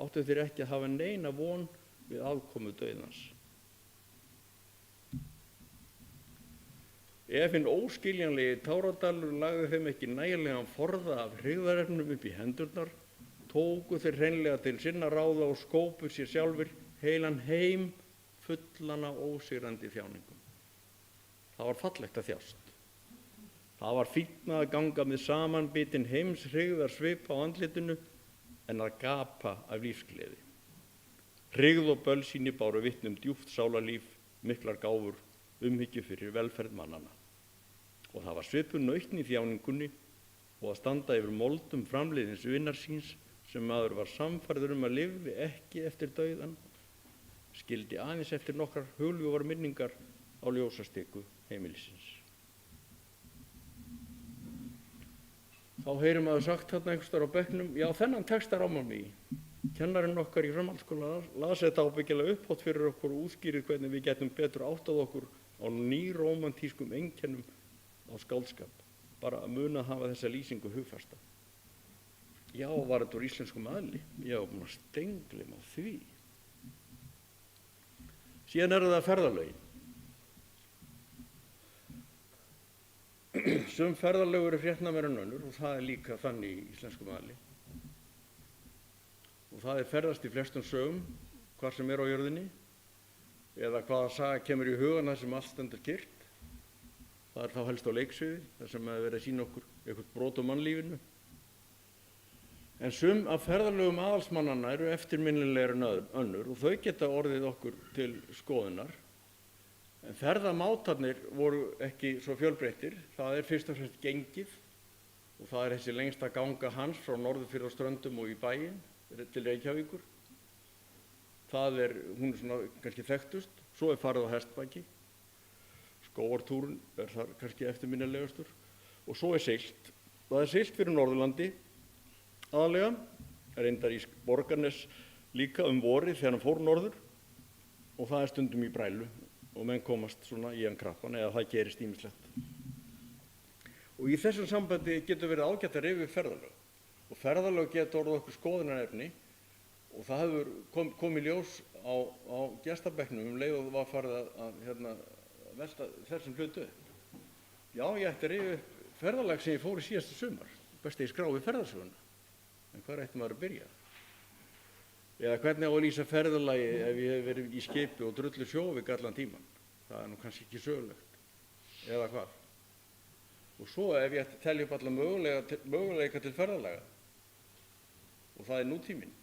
áttu þeir ekki að hafa neina von við aðkomu dauðans. Ef hinn óskiljanlegi Táradalur lagði þeim ekki nægilegan forða af hryggðarefnum upp í hendurnar, tóku þeir hreinlega til sinna ráða og skópu sér sjálfur heilan heim fullan af ósigrandi þjáningum. Það var fallegt að þjást. Það var fínna að ganga með samanbitin heimshryggðar svip á andlitinu en að gapa af lífsgleði. Hryggð og bölsýni báru vitni djúpt sálarlíf, miklar gáfur, umhyggju fyrir velferð mannanna. Og það var svipur nautn í þjáningunni og að standa yfir moldum framliðins vinnar síns sem maður var samfærður að lifi ekki eftir dauðan, skildi aðeins eftir nokkrar hugljúfar minningar á ljósastiku heimilisins. Þá heyrir maður sagt þarna einhvers staðar á bekknum, já þennan texta rámar mig í. Kennarinn okkar í framhaldsskóla las þetta ábyggilega upphátt fyrir okkur og útskýrið hvernig við getum betur áttað okkur á nýrómantískum einkennum á skáldskap, bara að muna að hafa þessa lýsingu hugfasta. Já, var þetta úr íslenskum aðli? Já, búin að stenglima því. Síðan eru það ferðalögin. sum ferðalög eru fréttnæmari en önnur og það er líka þannig í íslenskum maðli. Og það er ferðast í flestum sögum, hvar sem er á jörðinni, eða hvaða saga kemur í hugan þar sem allt stendur kyrrt. Það er þá helst á leiksviði, þar sem er verið að sýna okkur eitthvað brot á mannlífinu. En sum af ferðalögum aðalsmannanna eru eftirminnilegri en önnur og þau geta orðið okkur til skoðunar. En ferðamátarnir voru ekki svo fjölbreyttir. Það er fyrst og fremst gengið og það er þessi lengsta ganga hans frá Norðurfjarðarströndum og í bæinn til Reykjavíkur. Hún er svona kannski þekktust. Svo er farið á hestbaki. Skógartúrinn er þar kannski eftirminnilegastur. Og svo er siglt. Það er siglt fyrir Norðurlandi aðalega, reyndar í Borgarnes líka vorið þegar hann fór norður og það er stundum í brælu og menn komast svona í hann krappan eða það gerist ýmislegt. Og í þessum sambandi getur verið ágætt að rifja upp ferðalög og ferðalög getur orðið okkur skoðunarefni og það hefur komið ljós á gestabekknum leið og það var farið að velta þessum hlutu upp. Já, ég ætti að rifja upp ferðalag sem ég fór í síðasta sumar, best að ég skrái ferðasöguna. En hvar ætti maður að byrja? Eða hvernig á að lýsa ferðalagi ef ég hef verið í skipi og drullu sjóvik allan tíman? Það er nú kannski ekki sögulegt. Eða hvað? Og svo ef ég ætti að telja upp alla möguleika til ferðalaga og það er nútíminn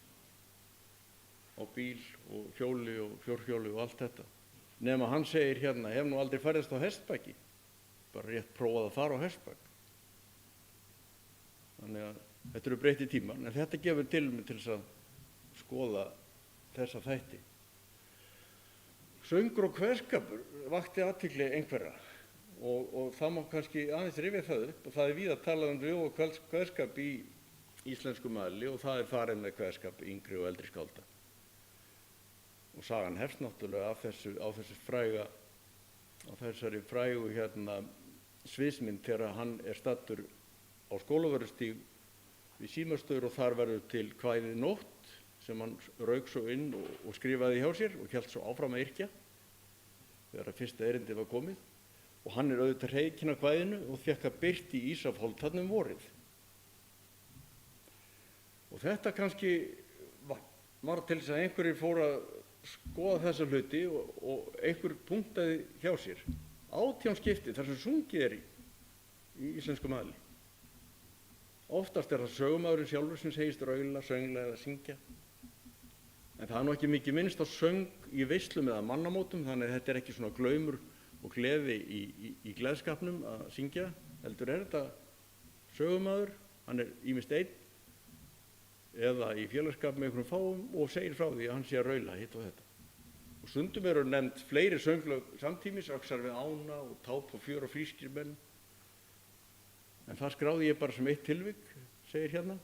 á bíl og hjóli og fjórhjóli og allt þetta. Nema hann segir hérna, hef nú aldrei ferðast á hestbaki, bara rétt prófað að fara á hestbak. Þannig að þetta eru breytti tímar, en þetta gefur tilefni til þess að skoða þessa þætti. Söngur og kveðskapur vakti athygli einhverra og það má kannski aðeins rifja það upp og það er víða talað um ljóð og kveðskap í íslensku maðli og það er farið með kveðskap yngri og eldri skálda. Og sagan hefst náttúrulega á þessari frægu sviðsmynd þegar hann er staddur á Skólavörðustíg við Símarstöður og þar verður til kvæðið Nótt sem hann rauk svo inn og skrifaði hjá sér og hélt svo áfram að yrkja þegar að fyrsta erindið var komið og hann er auðvitað hreykinn af kvæðinu og fékk að birt í Ísafold þarna vorið. Og þetta kannski var til þess að einhverjir fóru að skoða þessa hluti og einhver punktaði hjá sér 18 skipti þar sem sungið er í íslensku maðli. Oftast er það sögumaðurinn sjálfur sem segist raula, söngla eða syngja. En það er nú ekki mikið minnst á söng í veislum eða mannamótum, þannig að þetta er ekki svona glaumur og gleði í gleðskapnum að syngja. Heldur er þetta sögumaður, hann er ýmist einn eða í félagsskap með einhverjum fáum og segir frá því að hann sé að raula hitt og þetta. Og stundum eru nefnd fleiri sönglög samtímis, Öxar við ána og Táp og fjör og frískir menn. En það skráði ég bara sem eitt tilvik, segir hérna,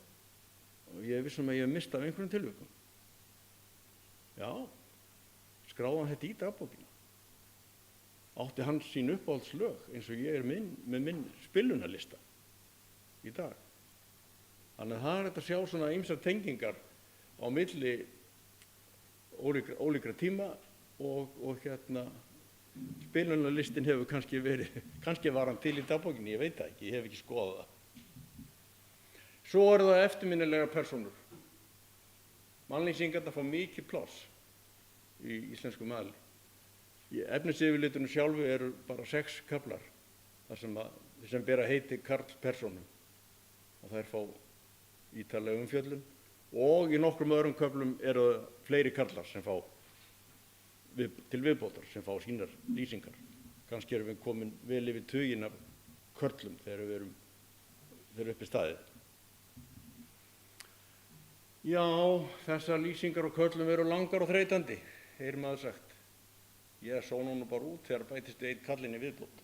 og ég er vissum að ég hef mistað af einhverjum tilvikum. Já, skráði hann þetta í dagbókina. Átti hann sín uppáhaldslög eins og ég er með minn spilunarlista í dag. Þannig að það er hægt að sjá svona ýmsar tengingar á milli ólíkra tíma og spilunarlistin hefur kannski var hann til í dagbókinni, ég veit það ekki, ég hef ekki skoðað það. Svo eru það eftirminnilegar persónur. Mannlýsingarnar fá mikið pláss í íslensku maðli. Í efnisyfirlitunum sjálfu eru bara 6 kaflar sem bera heiti karlpersónum og þær fá ítarlega umfjöllun og í nokkrum öðrum köflum eru fleiri karlar sem fá til viðbótar sem fá sínar lýsingar. Kannski erum við komin vel yfir tuginn af körlum þegar við erum uppi staðið. Já, þessar lýsingar á körlum eru langar og þreytandi, heyrir maður sagt. Ég sóna nú bara út þegar bætist einn kallinn í viðbót,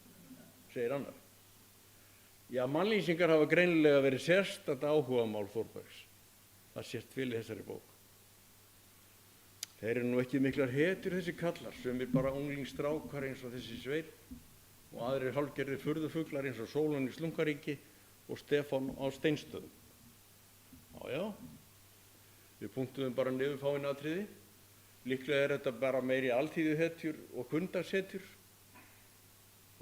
segir annar. Já, mannlýsingar hafa greinilega verið sérstakt áhugamál Þórbergs. Það sést vel í þessari bók. Þeir eru nú ekki miklar hetjur þessi kallar, sumir bara unglingsstrákar eins og þessi Sveinn og aðrir hálfgerðir furðufuglar eins og Sólon í Slungaríki og Stefán á Steinstöðum. Já, við punktuðum bara niður fáein atriði. Líklega er þetta bara meiri alþýðuhetjur og kundagshetjur.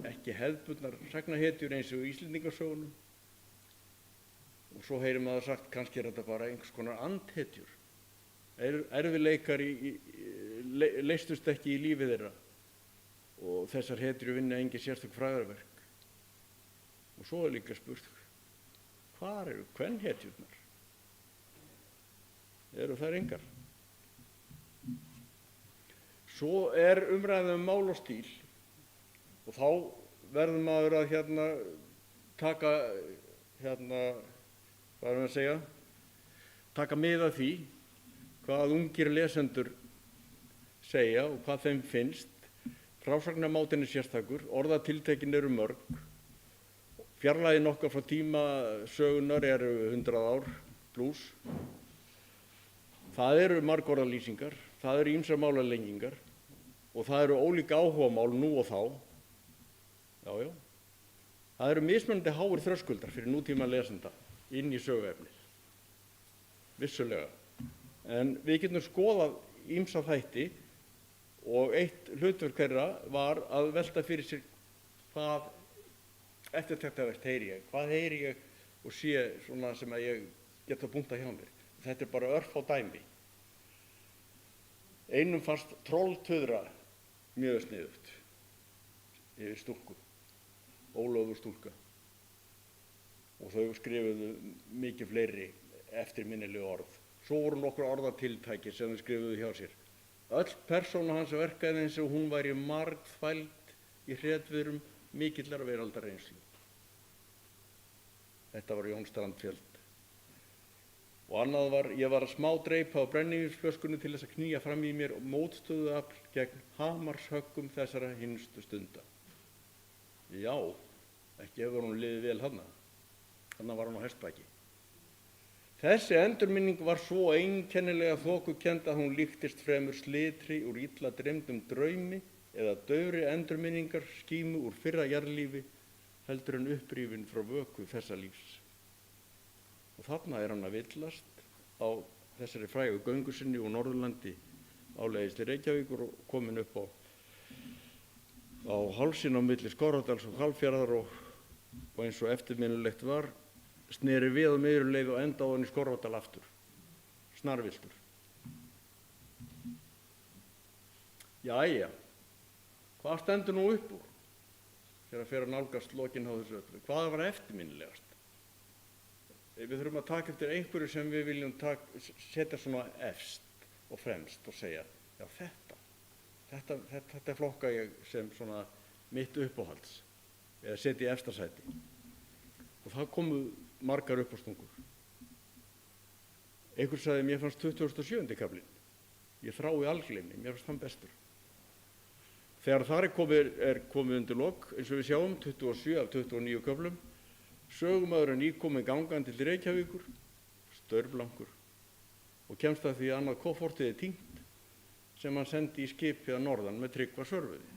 ekki hefðbundnar sagnahetjur eins og í Íslendingasögunum. Og svo heyrir maður sagt, kannski er þetta bara einhvers konar andhetjur. Erfiðleikar leystust ekki í lífi þeirra og þessar hetjur vinna engin sérstök fræðarverk. Og svo er líka spurt, hvar eru kvenhetjurnar? Eru þær engar? Svo er umræðan um mál og stíl og þá verður maður að taka hvað er að segja, taka mið af því hvað ungir lesendur segja og hvað þeim finnst. Frásagnarmátinn er sérstakur, orðatiltekin eru mörg, fjarlægin okkar frá tíma sögunar eru 100 ár plús. Það eru margorðalýsingar, það eru ýmsar málalengingar og það eru ólík áhugamál nú og þá. Já. Það eru mismunandi háir þröskuldar fyrir nútíma lesenda inn í söguefnið, vissulega. En við getum skoðað ýmsa þætti og eitt hlutverk þeirra var að velta fyrir sér hvað eftirtektarvert heyri ég, hvað heyri ég og sé svona sem að ég geta búntað hjá mér. Þetta er bara örfá dæmi. Einum fannst Trolltuðra mjög sniðugt yfir stúlku, Ólöfu stúlka. Og þau skrifuðu mikið fleiri eftirminnileg orð. Svo voru nokkur orðatiltæki sem þau skrifuðu hjá sér. Öll persóna hans verkaði eins og hún væri margþvæld í hretviðrum mikillar veraldarreynslu. Þetta var Jón Strandfjeld. Og annað var, ég var að smá dreipa á brennivínsflöskunni til þess að knýja fram í mér mótstöðuafl gegn hamarshöggum þessara hinstu stunda. Já, ekki hefur hún liðið vel hana. Þannig var hún á hestbaki. Þessi endurminning var svo einkennilega þokukennd að hún líktist fremur slitri úr illa dreymdum draumi eða daufri endurminningar skímu úr fyrra jarðlífi heldur en upprýfin frá vöku þessa lífs. Og þarna er hann að villast á þessari frægu göngu sinni úr Norðurlandi áleiðis til Reykjavíkur og komin upp á hálsinn á milli Skorradals og Hvalfjarðar og eins og eftirminnilegt var, sneri við á miðri leið og enda á hann í Skorradal aftur, snarviltur. Jæja, hvað stendur nú upp úr þegar fer að nálgast lokinn á þessu öllu? Hvað var eftirminnilegast? Við þurfum að taka eftir einhverju sem við viljum setja svona efst og fremst og segja, já þetta flokka ég sem svona mitt uppáhalds eða setja í efsta sæti. Og það komu margar uppástungur. Einhver sagði, mér fannst 27. kaflinn. Ég þrái algleymi, mér fannst hann bestur. Þegar þar er komið undir lok, eins og við sjáum, 27 af 29 köflum, sögumaðurinn nýkominn gangandi til Reykjavíkur, staurblankur, og kemst að því að annað koffortið er týnt sem hann sendi í skipið að norðan með Tryggva Sörfuði.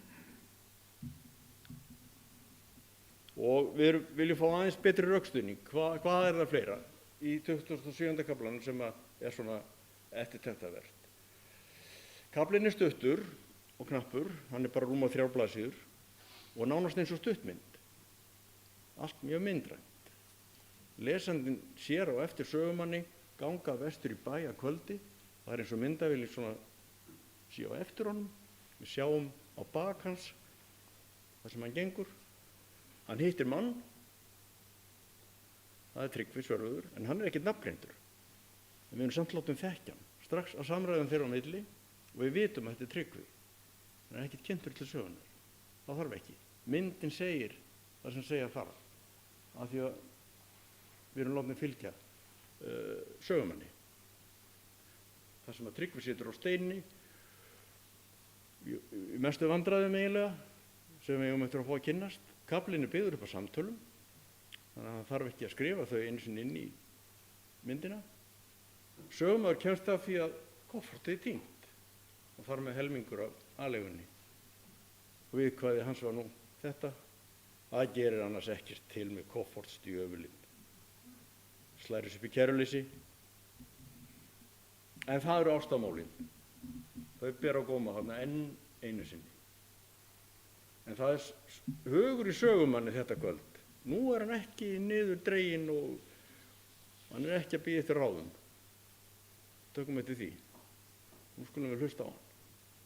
Og við viljum fá aðeins betri rökstuðning. Hvað er það fleira í 27. kaflanum sem er svona eftirtektarvert? Kaflinn er stuttur og knappur, hann er bara rúmlega 3 blaðsíður og nánast eins og stuttmynd. Allt mjög myndrænt. Lesandinn sér á eftir sögumanni ganga vestur í bæ að kvöldi. Það er eins og myndavél svona sé á eftir honum. Við sjáum á bak hans þar sem hann gengur. Hann hittir mann. Það er Tryggvi Sörfuður, en hann er ekkert nafngreindur. En við erum samt látum þekkja hann. Strax að samræðum þeirra á milli og við vitum að þetta er Tryggvi. Hann er ekkert kynntur til sögunar. Það þarf ekki. Myndin segir það sem segja þarf. Af því að við erum látnir fylgja sögumanni. Það sem að Tryggvi situr á steinni í mestu vandræðum eiginlega sem við eigum eftir að fá að kynnast. Kaflinn er byggður upp á samtölum, þannig að það þarf ekki að skrifa þau einu sinni inn í myndina. Sögumaður kemst af því að koffortið er týnt og þar með helmingur af aleigunni. Og viðkvæði hans var nú þetta: það gerir annars ekkert til með koffortstjöfulinn. Slæris upp í kæruleysi. En það eru ástamálin. Þau ber á góma þarna enn einu sinni. En það er hugur í sögumanni þetta kvöld. Nú er hann ekki niður dreginn og hann er ekki að bíða eftir ráðum. Tökum eftir því. Nú skulum við hlusta á hann.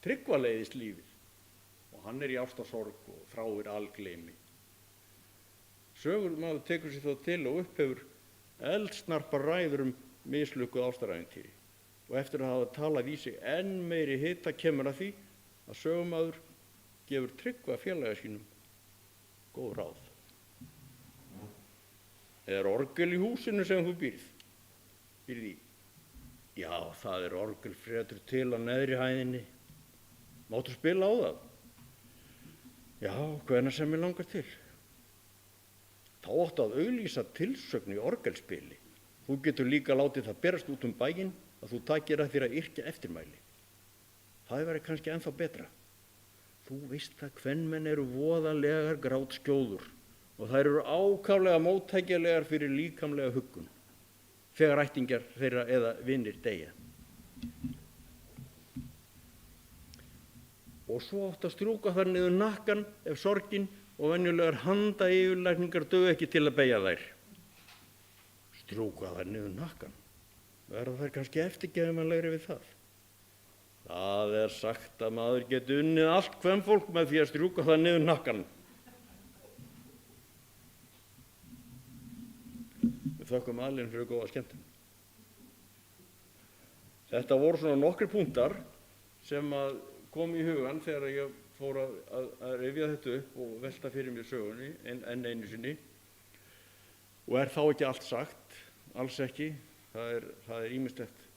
Tryggva leiðist lífið og hann er í ástarsorg og þráir algleymi. Sögumaður tekur sér þá til og upphefur eldsnarpar ræður mislukkuð ástarævintýri og eftir að hafa talað í sig enn meiri hita kemur að því að sögumaður gefur Tryggva félaga sínum góð ráð. Er orgel í húsinu sem þú býrð í? Já, það er orgelfrétur til á neðri hæðinni. Máttu spila á það? Já, hvenær sem mig langar til. Þá áttu að auglýsa tilsögn í orgelspili. Þú getur líka látið það berast út bæinn að þú takir að þér að yrkja eftirmæli. Það væri kannski ennþá betra. Þú veist að kvenmenn eru voðalegar grátskjóður og þær eru ákaflega móttækjalegar fyrir líkamlega huggun þegar ættingjar þeirra eða vinir deyja. Og svo átt að strjúka þar niður nakkan ef sorgin og venjulegar handayfirlækningar duga ekki til að beygja þær. Strjúka þar niður nakkan. Verða þær kannski eftirgefimanlegri við það? Það er sagt að maður geti unnið allt kvenfólk með því að strjúka það niður nakkan. Við þökkum alinn fyrir góða skemmtun. Þetta voru svona nokkrir punktar sem að kom í hugan þegar ég fór að rifja þetta upp og velta fyrir mér sögunni enn einu sinni. Og er þá ekki allt sagt, alls ekki. Það er ýmislegt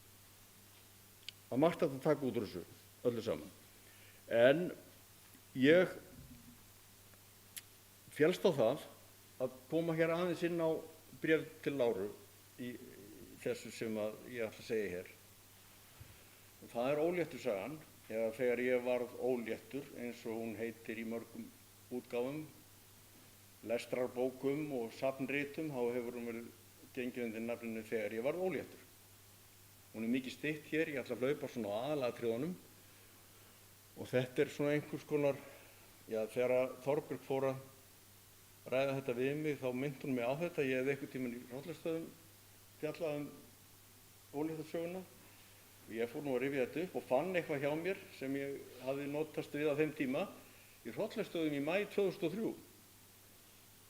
að margt að taka út úr þessu öllu saman. En ég féllst á það að koma hér aðeins inn á bréf til Láru í þessu sem að ég ætla að segja hér. Og það er óléttu sagan, eða þegar ég varð óléttur, eins og hún heitir í mörgum útgáfum, lestrarbókum og safnritum, þá hefur hún verið gengið undir nafninu þegar ég varð óléttur. Hún er mikið stytt hér, ég ætla að hlaupa svona á aðalatriðunum og þetta er svona einhvers konar, já þegar Þorbjörg fór að ræða þetta við mig þá myndi hún mig á þetta, ég hefði einhvern tímann í Hrollaugstöðum fjallað óléttarsöguna og ég fór nú að rifja þetta upp og fann eitthvað hjá mér sem ég hafði notast við á þeim tíma í Hrollaugstöðum í maí 2003.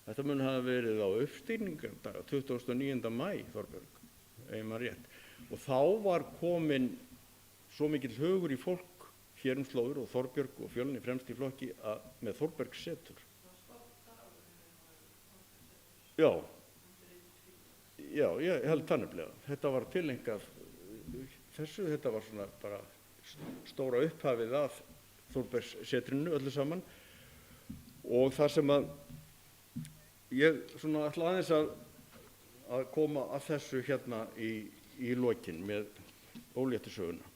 Þetta mun hafa verið á uppstigningardag, 29. maí, Þorbjörg, ef maður rétt. Og þá var komin svo mikill hugur í fólk hér slóður og Þorbjörg og Fjölni fremst í flokki með Þórbergs setur. Já, ég held það nefnilega. Þetta var tilengað þessu, þetta var svona bara stóra upphafið af Þórbergs setrinu öllu saman og það sem að ég svona ætla aðeins að koma að þessu hérna í lokin með óléttusöguna.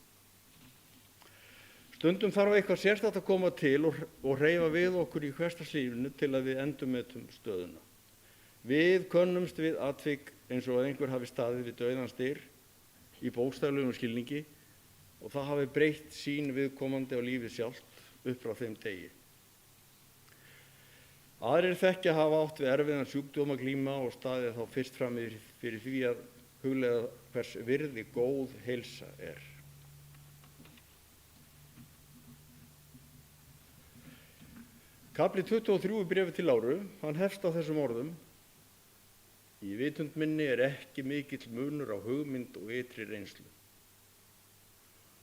Stundum þarf eitthvað sérstakt að koma til og hreyfa við okkur í hversdagslífinu til að við endurmetum stöðuna. Við könnumst við atvik eins og að einhver hafi staðið við dauðans dyr í bókstaflegum skilningi og það hafi breytt sýn viðkomandi á lífið sjálft upp frá þeim degi. Aðrir þekkja hafa átt við erfiðan sjúkdóm að glíma og staðið þá fyrst fram fyrir því að hugleiða hvers virði góð heilsa er. Kafli 23 í bréfi til Láru, hann hefst á þessum orðum: Í vitund minni er ekki mikill munur á hugmynd og ytri reynslu.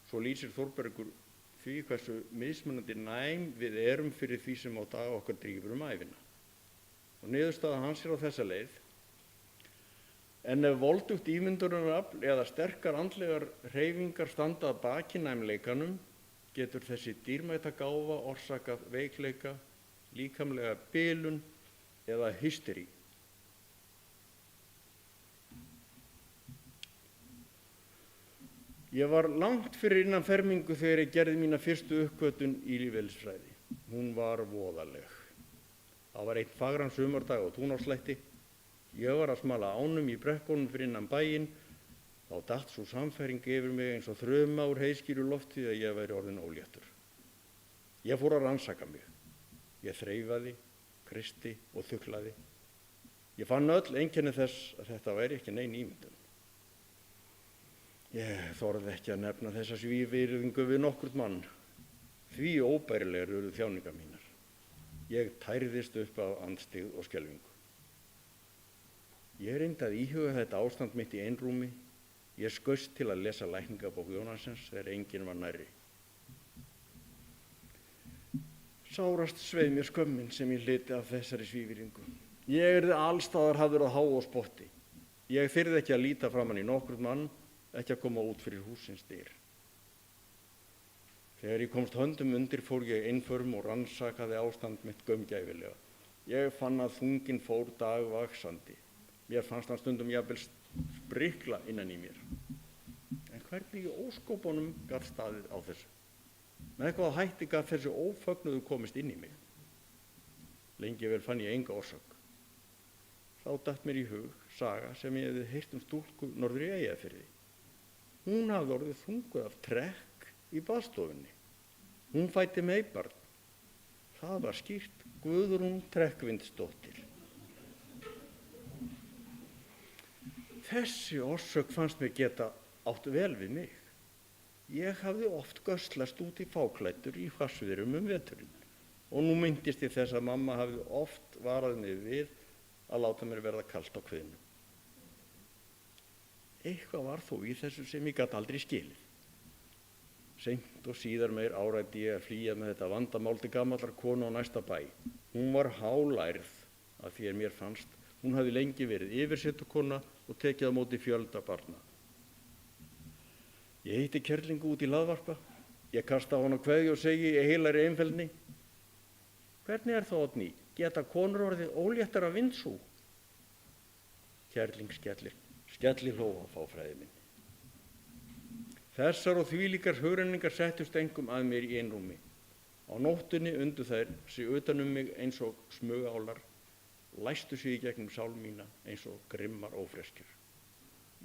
Svo lýsir Þórbergur því hversu mismunandi næm við erum fyrir því sem á dag okkar drífur ævina. Og niðurstaða hans er á þessa leið: En ef voldugt ímyndunarafl eða sterkar andlegar hreyfingar standa að baki næmleikanum, getur þessi dýrmæta gáfa orsakað veikleika, líkamlega bilun eða hysterí. Ég var langt fyrir innan fermingu þegar ég gerði mína fyrstu uppgötvun í lífeðlisfræði. Hún var voðaleg. Það var einn fagran sumardag á Túnárslætti. Ég var að smala ánum í brekkunum fyrir innan bæinn. Þá datt sú samfæring yfir mig eins og þruma úr heiðskíru lofti að ég væri orðinn óléttur. Ég fór að rannsaka mig. Ég þreifaði, kreisti og þuklaði. Ég fann öll einkenni þess að þetta væri ekki nein ímyndun. Ég þorði ekki að nefna þessa svívirðingu við nokkurn mann. Því óbærilegar eru þjáningar mínar. Ég tærðist upp af andstyggð og skelfingu. Ég reyndi að íhuga þetta ástand mitt í einrúmi. Ég skaust til að lesa lækningabók Jónassens þegar enginn var nærri. Sárast sveið mér skömmin sem ég hlyti af þessari svívirðingu. Ég yrði allstaðar hafður að há og spotti. Ég þyrði ekki að líta framan í nokkurn mann, ekki að koma út fyrir húsins dyr. Þegar ég komst höndum undir fór ég einförum og rannsakaði ástand mitt gaumgæfilega. Ég fann að þunginn fór dagvaxandi. Mér fannst hann stundum jafnvel sprikla innan í mér. En hvernig í ósköpunum gat staðið á þessu? Með eitthvað hætti gat þessu ófögnuðu komist inn í mig. Lengi vel fann ég enga orsök. Þá datt mér í hug saga sem ég hefði heyrt stúlku norður í Eyjafirði. Hún hafði orðið þunguð af trekk í baðstofunni. Hún fæddi meybarn. Það var skýrt Guðrún Trekkvindsdóttir. Þessi orsök fannst mér geta átt vel við mig. Ég hafði oft göslast út í fáklæddur í hvassviðrum veturinn og nú minntist ég þess að mamma hafði oft varað mig við að láta mér verða kalt á kviðnum. Eitthvað var þó í þessu sem ég gat aldrei skilið. Seint og síðar meir áræddi ég að flýja með þetta vandamál til gamallar konu á næsta bæ. Hún var hálærð að því mér fannst. Hún hafði lengi verið yfirsetukona og tekið á móti fjölda barna. Ég hitti kerlingu út í Hlaðvarpa. Ég kasta á hana kveðju og segi í heilari einfeldni: Hvernig er það, Oddný? Geta konur orðið óléttar af vindsú? Kerling skelli hló að fáfræði minni. Þessar og þvílíkar hugrenningar settust engum að mér í einrúmi. Á nóttunni undu þær sig utan mig eins og smugálar, læstu sig í gegnum sál mína eins og grimmar ófreskjur.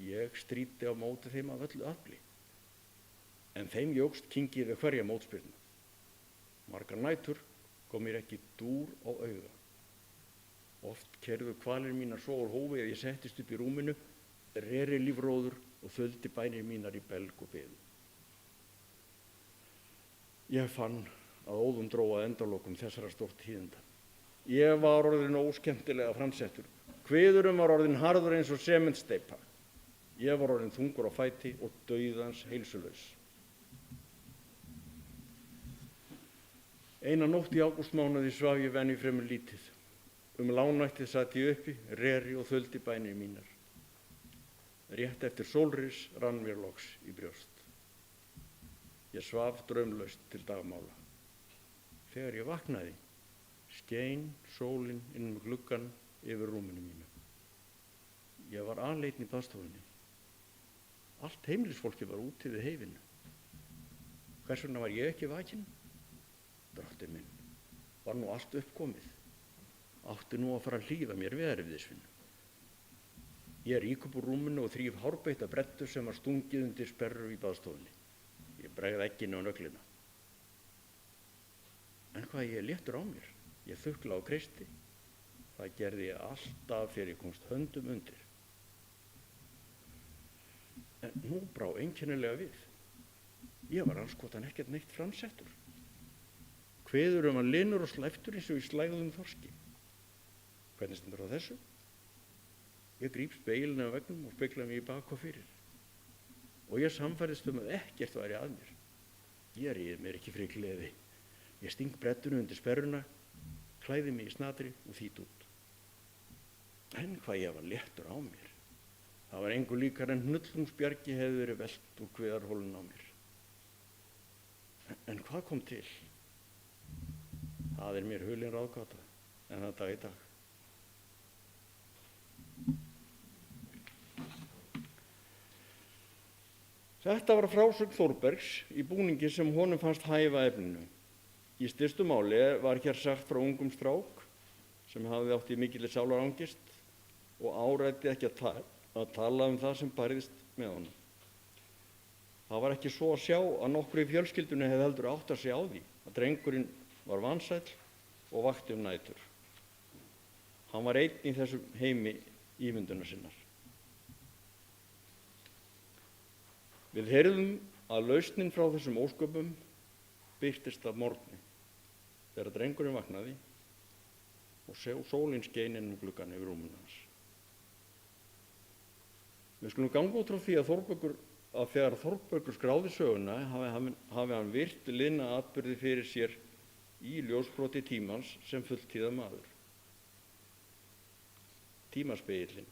Ég stríddi á móti þeim af öllu afli. En þeim jókst kyngið við hverja mótspyrnu. Margar nætur kom mér ekki dúr á auga. Oft keyrðu kvalir mínar svo úr hófi að ég settist upp í rúminu, reri lífróður og þöldi bænir mínar í belg og beðu. Ég fann að óðum dró að endalokum þessara stórt tíðinda. Ég var orðin óskemmtilega framsettur. Kviðurum var orðin harður eins og sementsteypa. Ég var orðin þungur á fæti og dauðans heilsulaus. Eina nótt í ágústmánuði svaf ég venju fremur lítið. Lágnættið sat ég uppi, reri og þöldi bænir mínar. Rétt eftir sólris rann mér loks í brjóst. Ég svaf draumlaust til dagmála. Þegar ég vaknaði, skein sólin inn um gluggann yfir rúminu mínu. Ég var aleinn í baðstofunni. Allt heimilisfólki var úti við heifinu. Hvers vegna var ég ekki vakinn? Drottinn minn, var nú allt uppkomið. Átti nú að fara að hlífa mér við erfiðisvinnu. Ég rík upp úr rúminu og þríf hárbeitta brettu sem var stungið undir sperru í baðstofunni. Ég bregði egginu á nöglina. En hvað ég léttur á mér? Ég þukla og kreisti. Það gerði ég alltaf þegar ég komst höndum undir. En nú brá einkennilega við. Ég var andskotan ekkert neitt framsettur. Kveður að linur og slæftur eins og í slægðum þorski. Hvernig stendur á þessu? Ég gríp speilinu á veggnum og spegla mig í bak og fyrir. Og ég sannfærðist að ekkert væri að mér. Ég ríði mér ekki fyrir gleði. Ég sting brettinu undir sperruna, klæði mig í snatri og þýt út. En hvað ég var léttur á mér. Það var engu líkar en hnullungsbjargi hefði verið velt úr kviðarhólun á mér. En hvað kom til? Það er mér hulin ráðgáta en það dag í dag. Þetta var frásögn Þórbergs í búningi sem honum fannst hæfa efninu. Í stystu máli var hér sagt frá ungum strák sem hafði átt í mikilli sálarangist og áræddi ekki að tala um það sem bærðist með honum. Það var ekki svo að sjá að nokkru í fjölskyldunni hefði heldur átt að sjá því að drengurinn var vansæll og vakti nætur. Hann var einn í þessum heimi ímyndunar sinnar. Við heyrðum að lausnin frá þessum ósköpum birtist að morgni, þegar drengurinn vaknaði og sólin skein inn gluggann yfir rúminu hans. Við skulum ganga út frá því að þegar Þórbergur skráði söguna hafi hann virt liðna atburði fyrir sér í ljósbroti tímans sem fulltíða maður. Tímaspegillinn,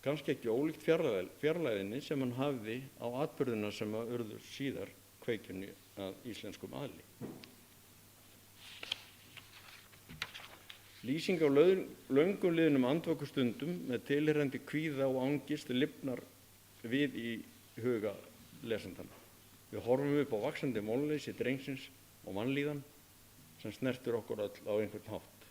kannski ekki ólíkt fjarlæðinni sem hann hafði á atburðina sem urðu síðar kveikjunni að íslenskum aðli. Lýsing á löngum liðnum andvökustundum með tilheyrandi kvíða og angist lifnar við í huga lesandana. Við horfum upp á vaxandi vonleysi drengsins og vanlíðan sem snertir okkur öll á einhvern hátt.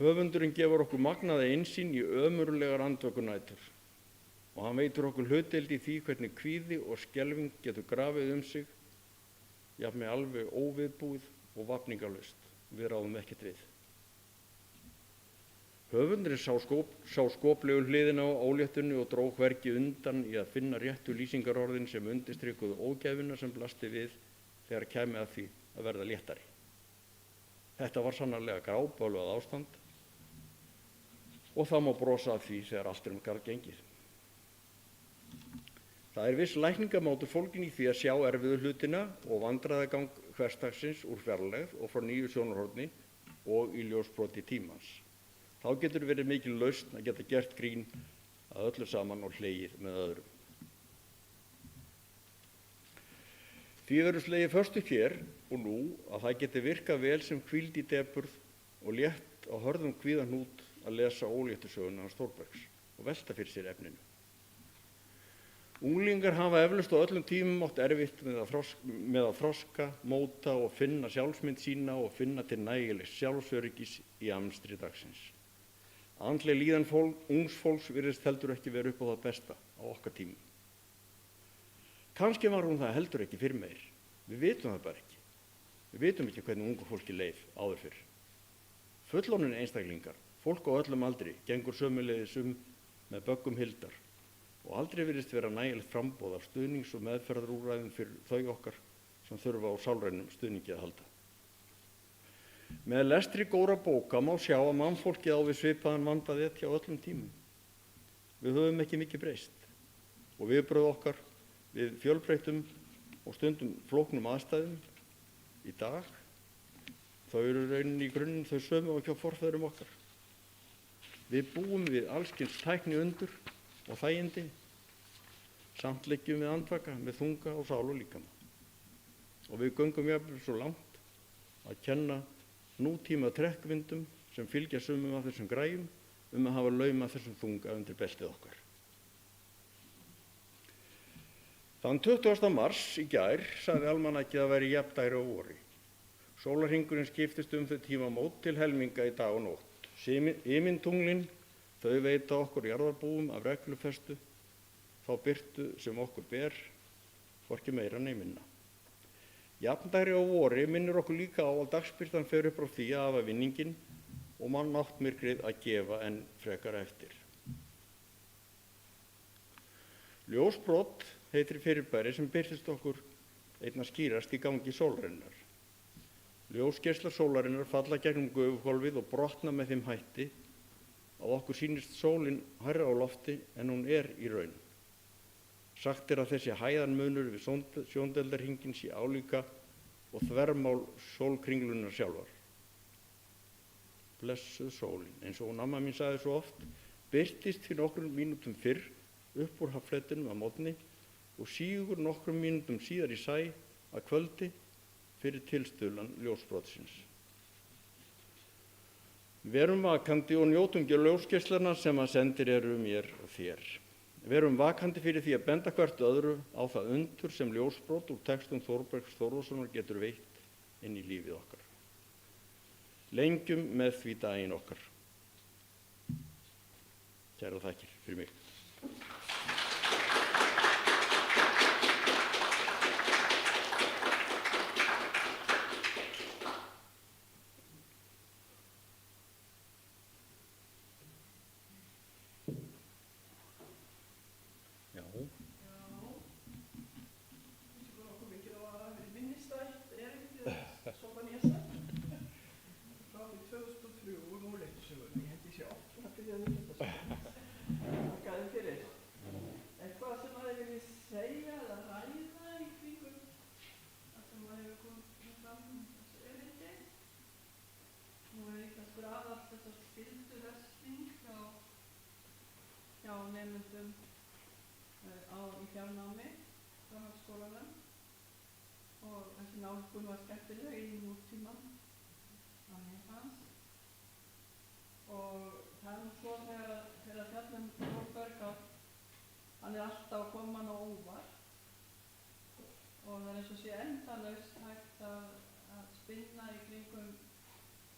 Höfundurinn gefur okkur magnaða innsýn í ömurlegar andvökunætur og hann veitir okkur hlutdeild í því hvernig kvíði og skelfing getur grafið sig, jafnvel alveg óviðbúið og vafningalaust. Við ráðum ekkert við. Höfundurinn sá skoplegu hliðina á óléttunni og dró hvergi undan í að finna réttu lýsingarorðin sem undirstrikuðu ógæfuna sem blasti við þegar kæmi að því að verða léttari. Þetta var sannarlega grábölvað ástand og það má brosa af því þegar allt garð gengið. Það viss lækningamátur fólginn í því að sjá erfiðu hlutina og vandræðagang hversdagsins úr fjarlægð og frá nýju sjónarhorni og í ljósbroti tímans. Þá getur verið mikil lausn að geta gert grín að öllu saman og hlegið með öðrum. Því verður slegið föstu hér og nú að það geti virkað vel sem hvíld í depurð og létt á hörðum kvíðahnút að lesa óléttusöguna hans Þórbergs og velta fyrir sér efninu. Unglingar hafa eflaust á öllum tímum átt erfitt með að þroska, móta og finna sjálfsmynd sína og finna til nægilegs sjálfsöryggis í amstri dagsins. Andleg líðan ungs fólks virðist heldur ekki vera upp á það besta á okkar tímum. Kannski var hún það heldur ekki fyrr meir. Við vitum það bara ekki. Við vitum ekki hvernig ungu fólki leið áður fyrr. Fullorðnir einstaklingar, fólk á öllum aldri, gengur sömuleiðis með böggum hildar og aldrei virðist vera nægilegt framboð af stuðnings- og meðferðarúrræðum fyrir þau okkar sem þurfa á sálrænum stuðningi að halda. Með lestri góðra bóka má sjá að mannfólkið á við svipaðan vanda hjá öllum tímum. Við höfum ekki mikið breyst og viðbrögð okkar við fjölbreyttum og stundum flóknum aðstæðum í dag, þau eru rauninni í grunninn þau sömu og hjá forfeðrum okkar. Við búum við allskyns tækni undur og þægindi, samt leggjum við andvaka með þunga og sál og líkama. Og við göngum jafnvel svo langt að kenna nútíma trekkvindum sem fylgja sumum af þessum græjum að hafa laumað þessum þunga undir beltið okkar. Þann 20. mars í gær sagði almanakið að væri jafndægri á vori. Sólarhringurinn skiptist þau tímamót til helminga í dag og nótt. Himintunglin þau veita okkur jarðarbúum af reglufestu, þá birtu sem okkur ber, hvorki meira né minna. Jafndægri á vori minnir okkur líka á að dagsbirtan fer upp frá því að hafa vinninginn og mann náttmyrkrið að gefa enn frekar eftir. Ljósbrot heitir fyrirbæri sem birtist okkur einna skýrast í gangi sólarinnar. Ljósgeislar sólarinnar falla gegnum gufuhvolfið og brotna með þeim hætti að okkur sýnist sólin hærra á lofti en hún í raun. Sagt að þessi hæðarmunur við sjóndeildarhringinn sé álíka og þvermál sólkringlunar sjálfar. Blessuð sólin, eins og amma mín sagði svo oft, birtist fyrir nokkrum mínútum fyrr upp úr haffletinum að morgni og sígur nokkrum mínútum síðar í sæ að kvöldi fyrir tilstuðlan ljósbrotsins. Verum vakandi og njótum ljósgeislarna sem að sendir eru mér og þér. Verum vakandi fyrir því að benda hvert öðru á það undur sem ljósbrot úr textum Þórbergs Þórðarsonar getur veitt inn í lífið okkar. Lengjum með því daginn okkar. Kærar þakkir fyrir mig. skylduresling hjá nemyndum í fjarnámi framhaldsskólanum og þessi nálgun var skemmtileg í nútíman að mér fannst. Og það er nú svo þegar fjallum Þórberg að hann er alltaf að koma hann á óvart og það er eins og sé endalaust hægt að spinna í kringum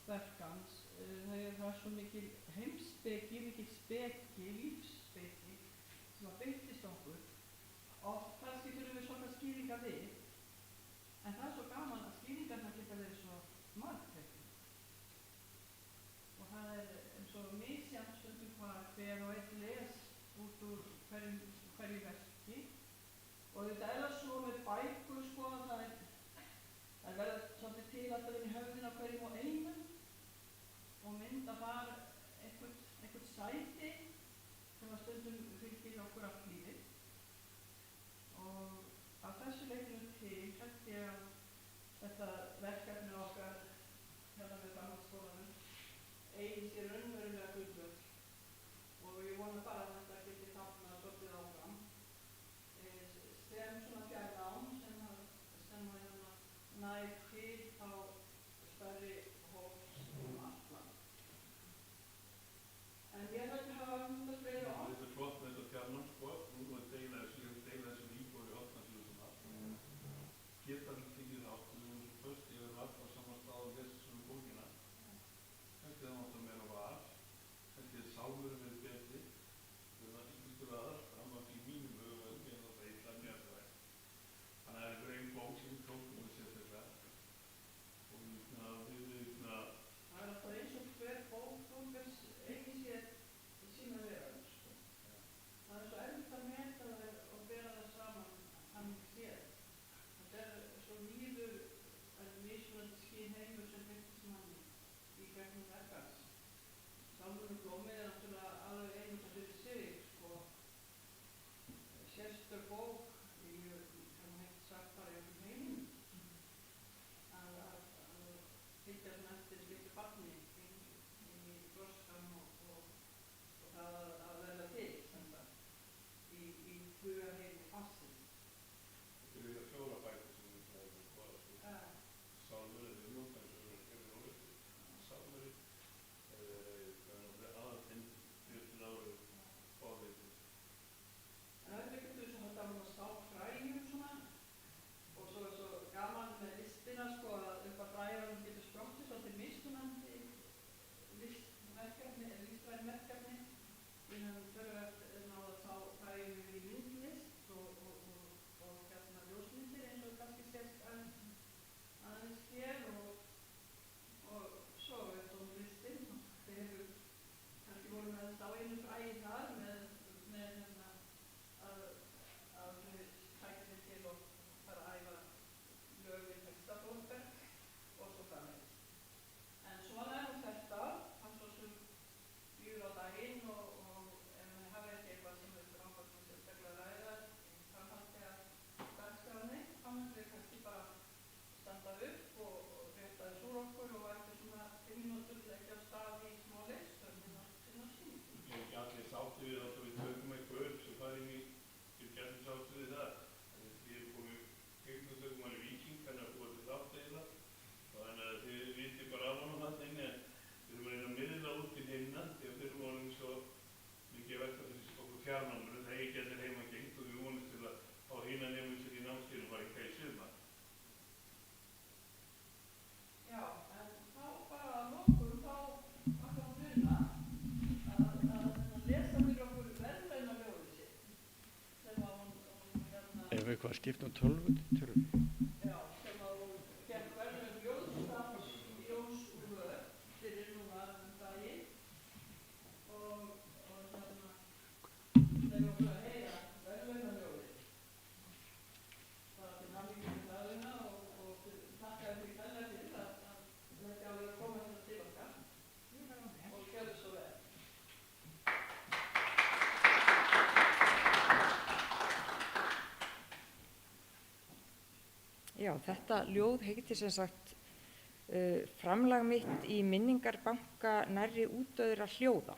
verk hans. Það er svo mikil heimspeki, mikil speki, lífsspeki sem að byrtist okkur. Oft kannski þurfum við svona skýringa við, en það er svo gaman að skýringarna geta verið svo margþættar. Og það er eins og misjafnt stundum hvað hver og einn les út úr hverju verki. Og þetta er svo með bækur, sko, það verða svolítið til alltaf inn í höfðin á hverjum og einum og mynda þar einhvern sæti sem að stundum fylgir okkur allt lífið. Og af þessu leikinu til held ég að þetta verkefni okkar hérna með framhaldsskólanum eigi sér raunverulega gullvöll og ég vona bara að þetta geti þarna svolítið áfram sem svona fjarnám sem nær til á stærri hóps allt land. En ég held að hafa fleiri orð. Þetta er flott með þetta fjarnám, sko, nú er deila þessum íbúi í Árnasíðu geta tekið þátt og við erum svo föst í að vera alltaf á sama stað og lesa svona bókina. Kannski það mátt að meira var, kannski það sálurinn verið betri, við erum ykkur aðar, framvægt í mínum hugum en það illa mér það veginn. Þannig að það er einhver einn bók sem við tókum að sérstaklega og það er alltaf eins og hver bók Þórbergs eigi sér sína veröld, sko. Það er svo erfitt að meta það og bera það saman þannig séð. Þetta er svo víður mismunandi skyn heimur sem birtist manni í gegnum verk hans. Sálmurinn Blómið er náttúrulega alveg einmitt fyrir sig, sko. Sérstök bók í, kann hægt sagt bara í öllum heiminum. Að fylgja svona eftir litlu barni inn í þroskan og það að verða til, sem sagt, í hugarheimi barnsins. Þetta eru fjóra bækur sem við fræðum að skoða, sko. Sálmurinn er njóta eins og við erum ólöftu. Sálmurinn aðaltinn 40 ári fáðið. En það er ekkert þess að þetta að stá fræjum svona og svo er svo gaman með listina, sko, að upp að fræjum getur sprottið svolítið mismunandi listræn verkefni innan töluvert náða að sá fræjum yfir í myndlist og hérna ljósmyndir eins og kannski sést aðeins hér og svo er tónlistin. Þeir hefur kannski voru með þetta á einu fræi þar með hérna að þau tækja sér til og fara að æfa lög við texta Þórberg og svo framvegis. En svona er nú þetta, hann svo sem býður á daginn og ef hann hafi ekki eitthvað sem við langar til sérstaklega að ræða í framhaldi af dagskránni, þá myndum við kannski bara standa upp og rétta þess úr okkur og eftir svona 5 mínútur leggja af stað í smá leikstörn sinna sýningu. Ég er ekki allir sáttu við að við tökum eitthvað upp sem farið í gerðum sáttu við það. Ég er komið teiknutökumann í Víking, þannig að búa til þátt eiginlega og þannig að þið vitið bara af honum þarna inni en við erum að reyna að miðla út til hinna því að við erum honum svo mikið velta fyrir okkur fjarnámur það eigi allir heimagengt og við vonum til að fá hina nefnum sér í námskeiðum bara eitthvað í sumar. Já, en þá bara að lokum þá ætla að muna að lesa fyrir okkur verðlaunaljóðið sitt sem að hún hérna Ef eitthvað skipt tölvu. já, sem að hún fékk verðlaun ljóðstafs Jóns Úlfur fyrir núna daginn og hérna þegar okkur að heyra verðlaunaljóðið bara til hamingju með dagina og þakka þér fyrir kærlega fyrir að leggja alveg að koma hérna til okkar og gjörðu svo vel. Já, þetta ljóð heitir sem sagt Framlag mitt í minningarbanka nærri útdauðra hljóða.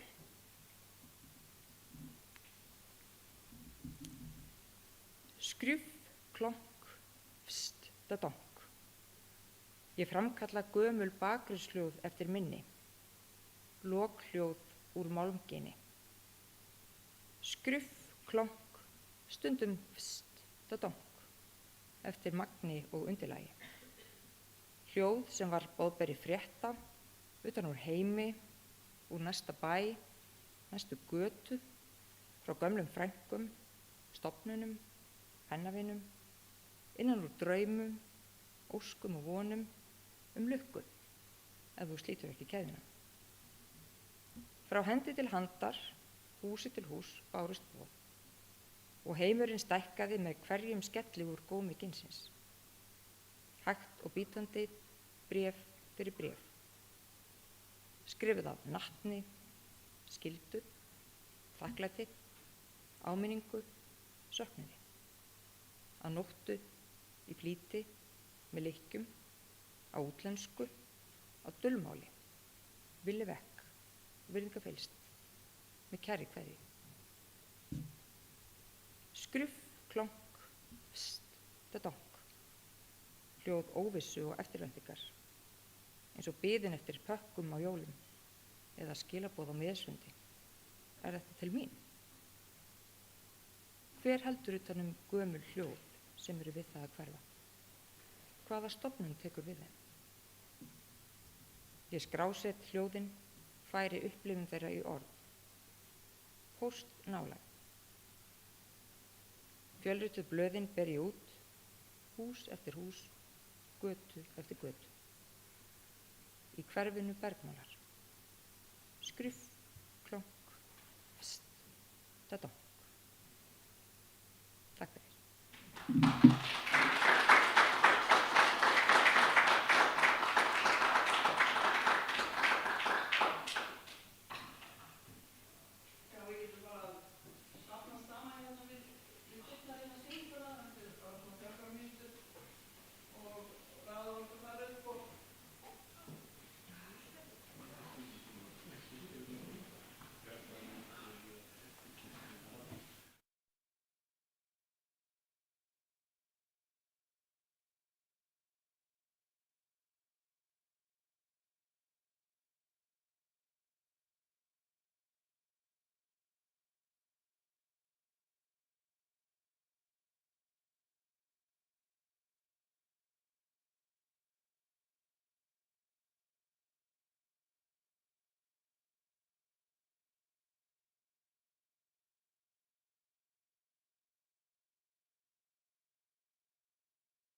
Skrjúf, klonk, fst, dadonk. Ég framkalla gömul bakgrunnshljóð eftir minni. Lokhljóð úr málmgini. Skrjúf, klonk, stundum fst, dadonk. Eftir magni og undirlagi. Hljóð sem var boðberi frétta, utan úr heimi, úr næsta bæ, næstu götu, frá gömlum frænkum, stofnunum, pennavinum, innan úr draumum, óskum og vonum, lukku, ef þú slítur ekki keðjuna. Frá hendi til handar, húsi til hús, bárust boð, og heimurinn stækkaði með hverjum skelli úr gómi ginsins. Hægt og bítandi, bréf fyrir bréf. Skrifuð af natni, skyldu, þakklæti, áminningu, söknuði. Að nóttu, í flýti, með lykkjum, á útlensku, á dulmáli, villi vekk, virðingafyllst, með kæri kveðju. Skrjúf, klonk, fst, dadonk. Hljóð óvissu og eftirvæntingar, eins og biðin eftir pökkum á jólum eða skilaboð á miðsundi. Er þetta til mín? Hver heldur utan gömul hljóð sem eru við það að hverfa? Hvaða stofnun tekur við þeim? Ég skrásett hljóðin, færi upplifun þeirra í orð. Póst nálæg. Fjölrituð blöðin ber ég út, hús eftir hús, götu eftir götu. Í hverfinu bergmálar. Skrjúf, klonk, fst, dadonk. Takk fyrir.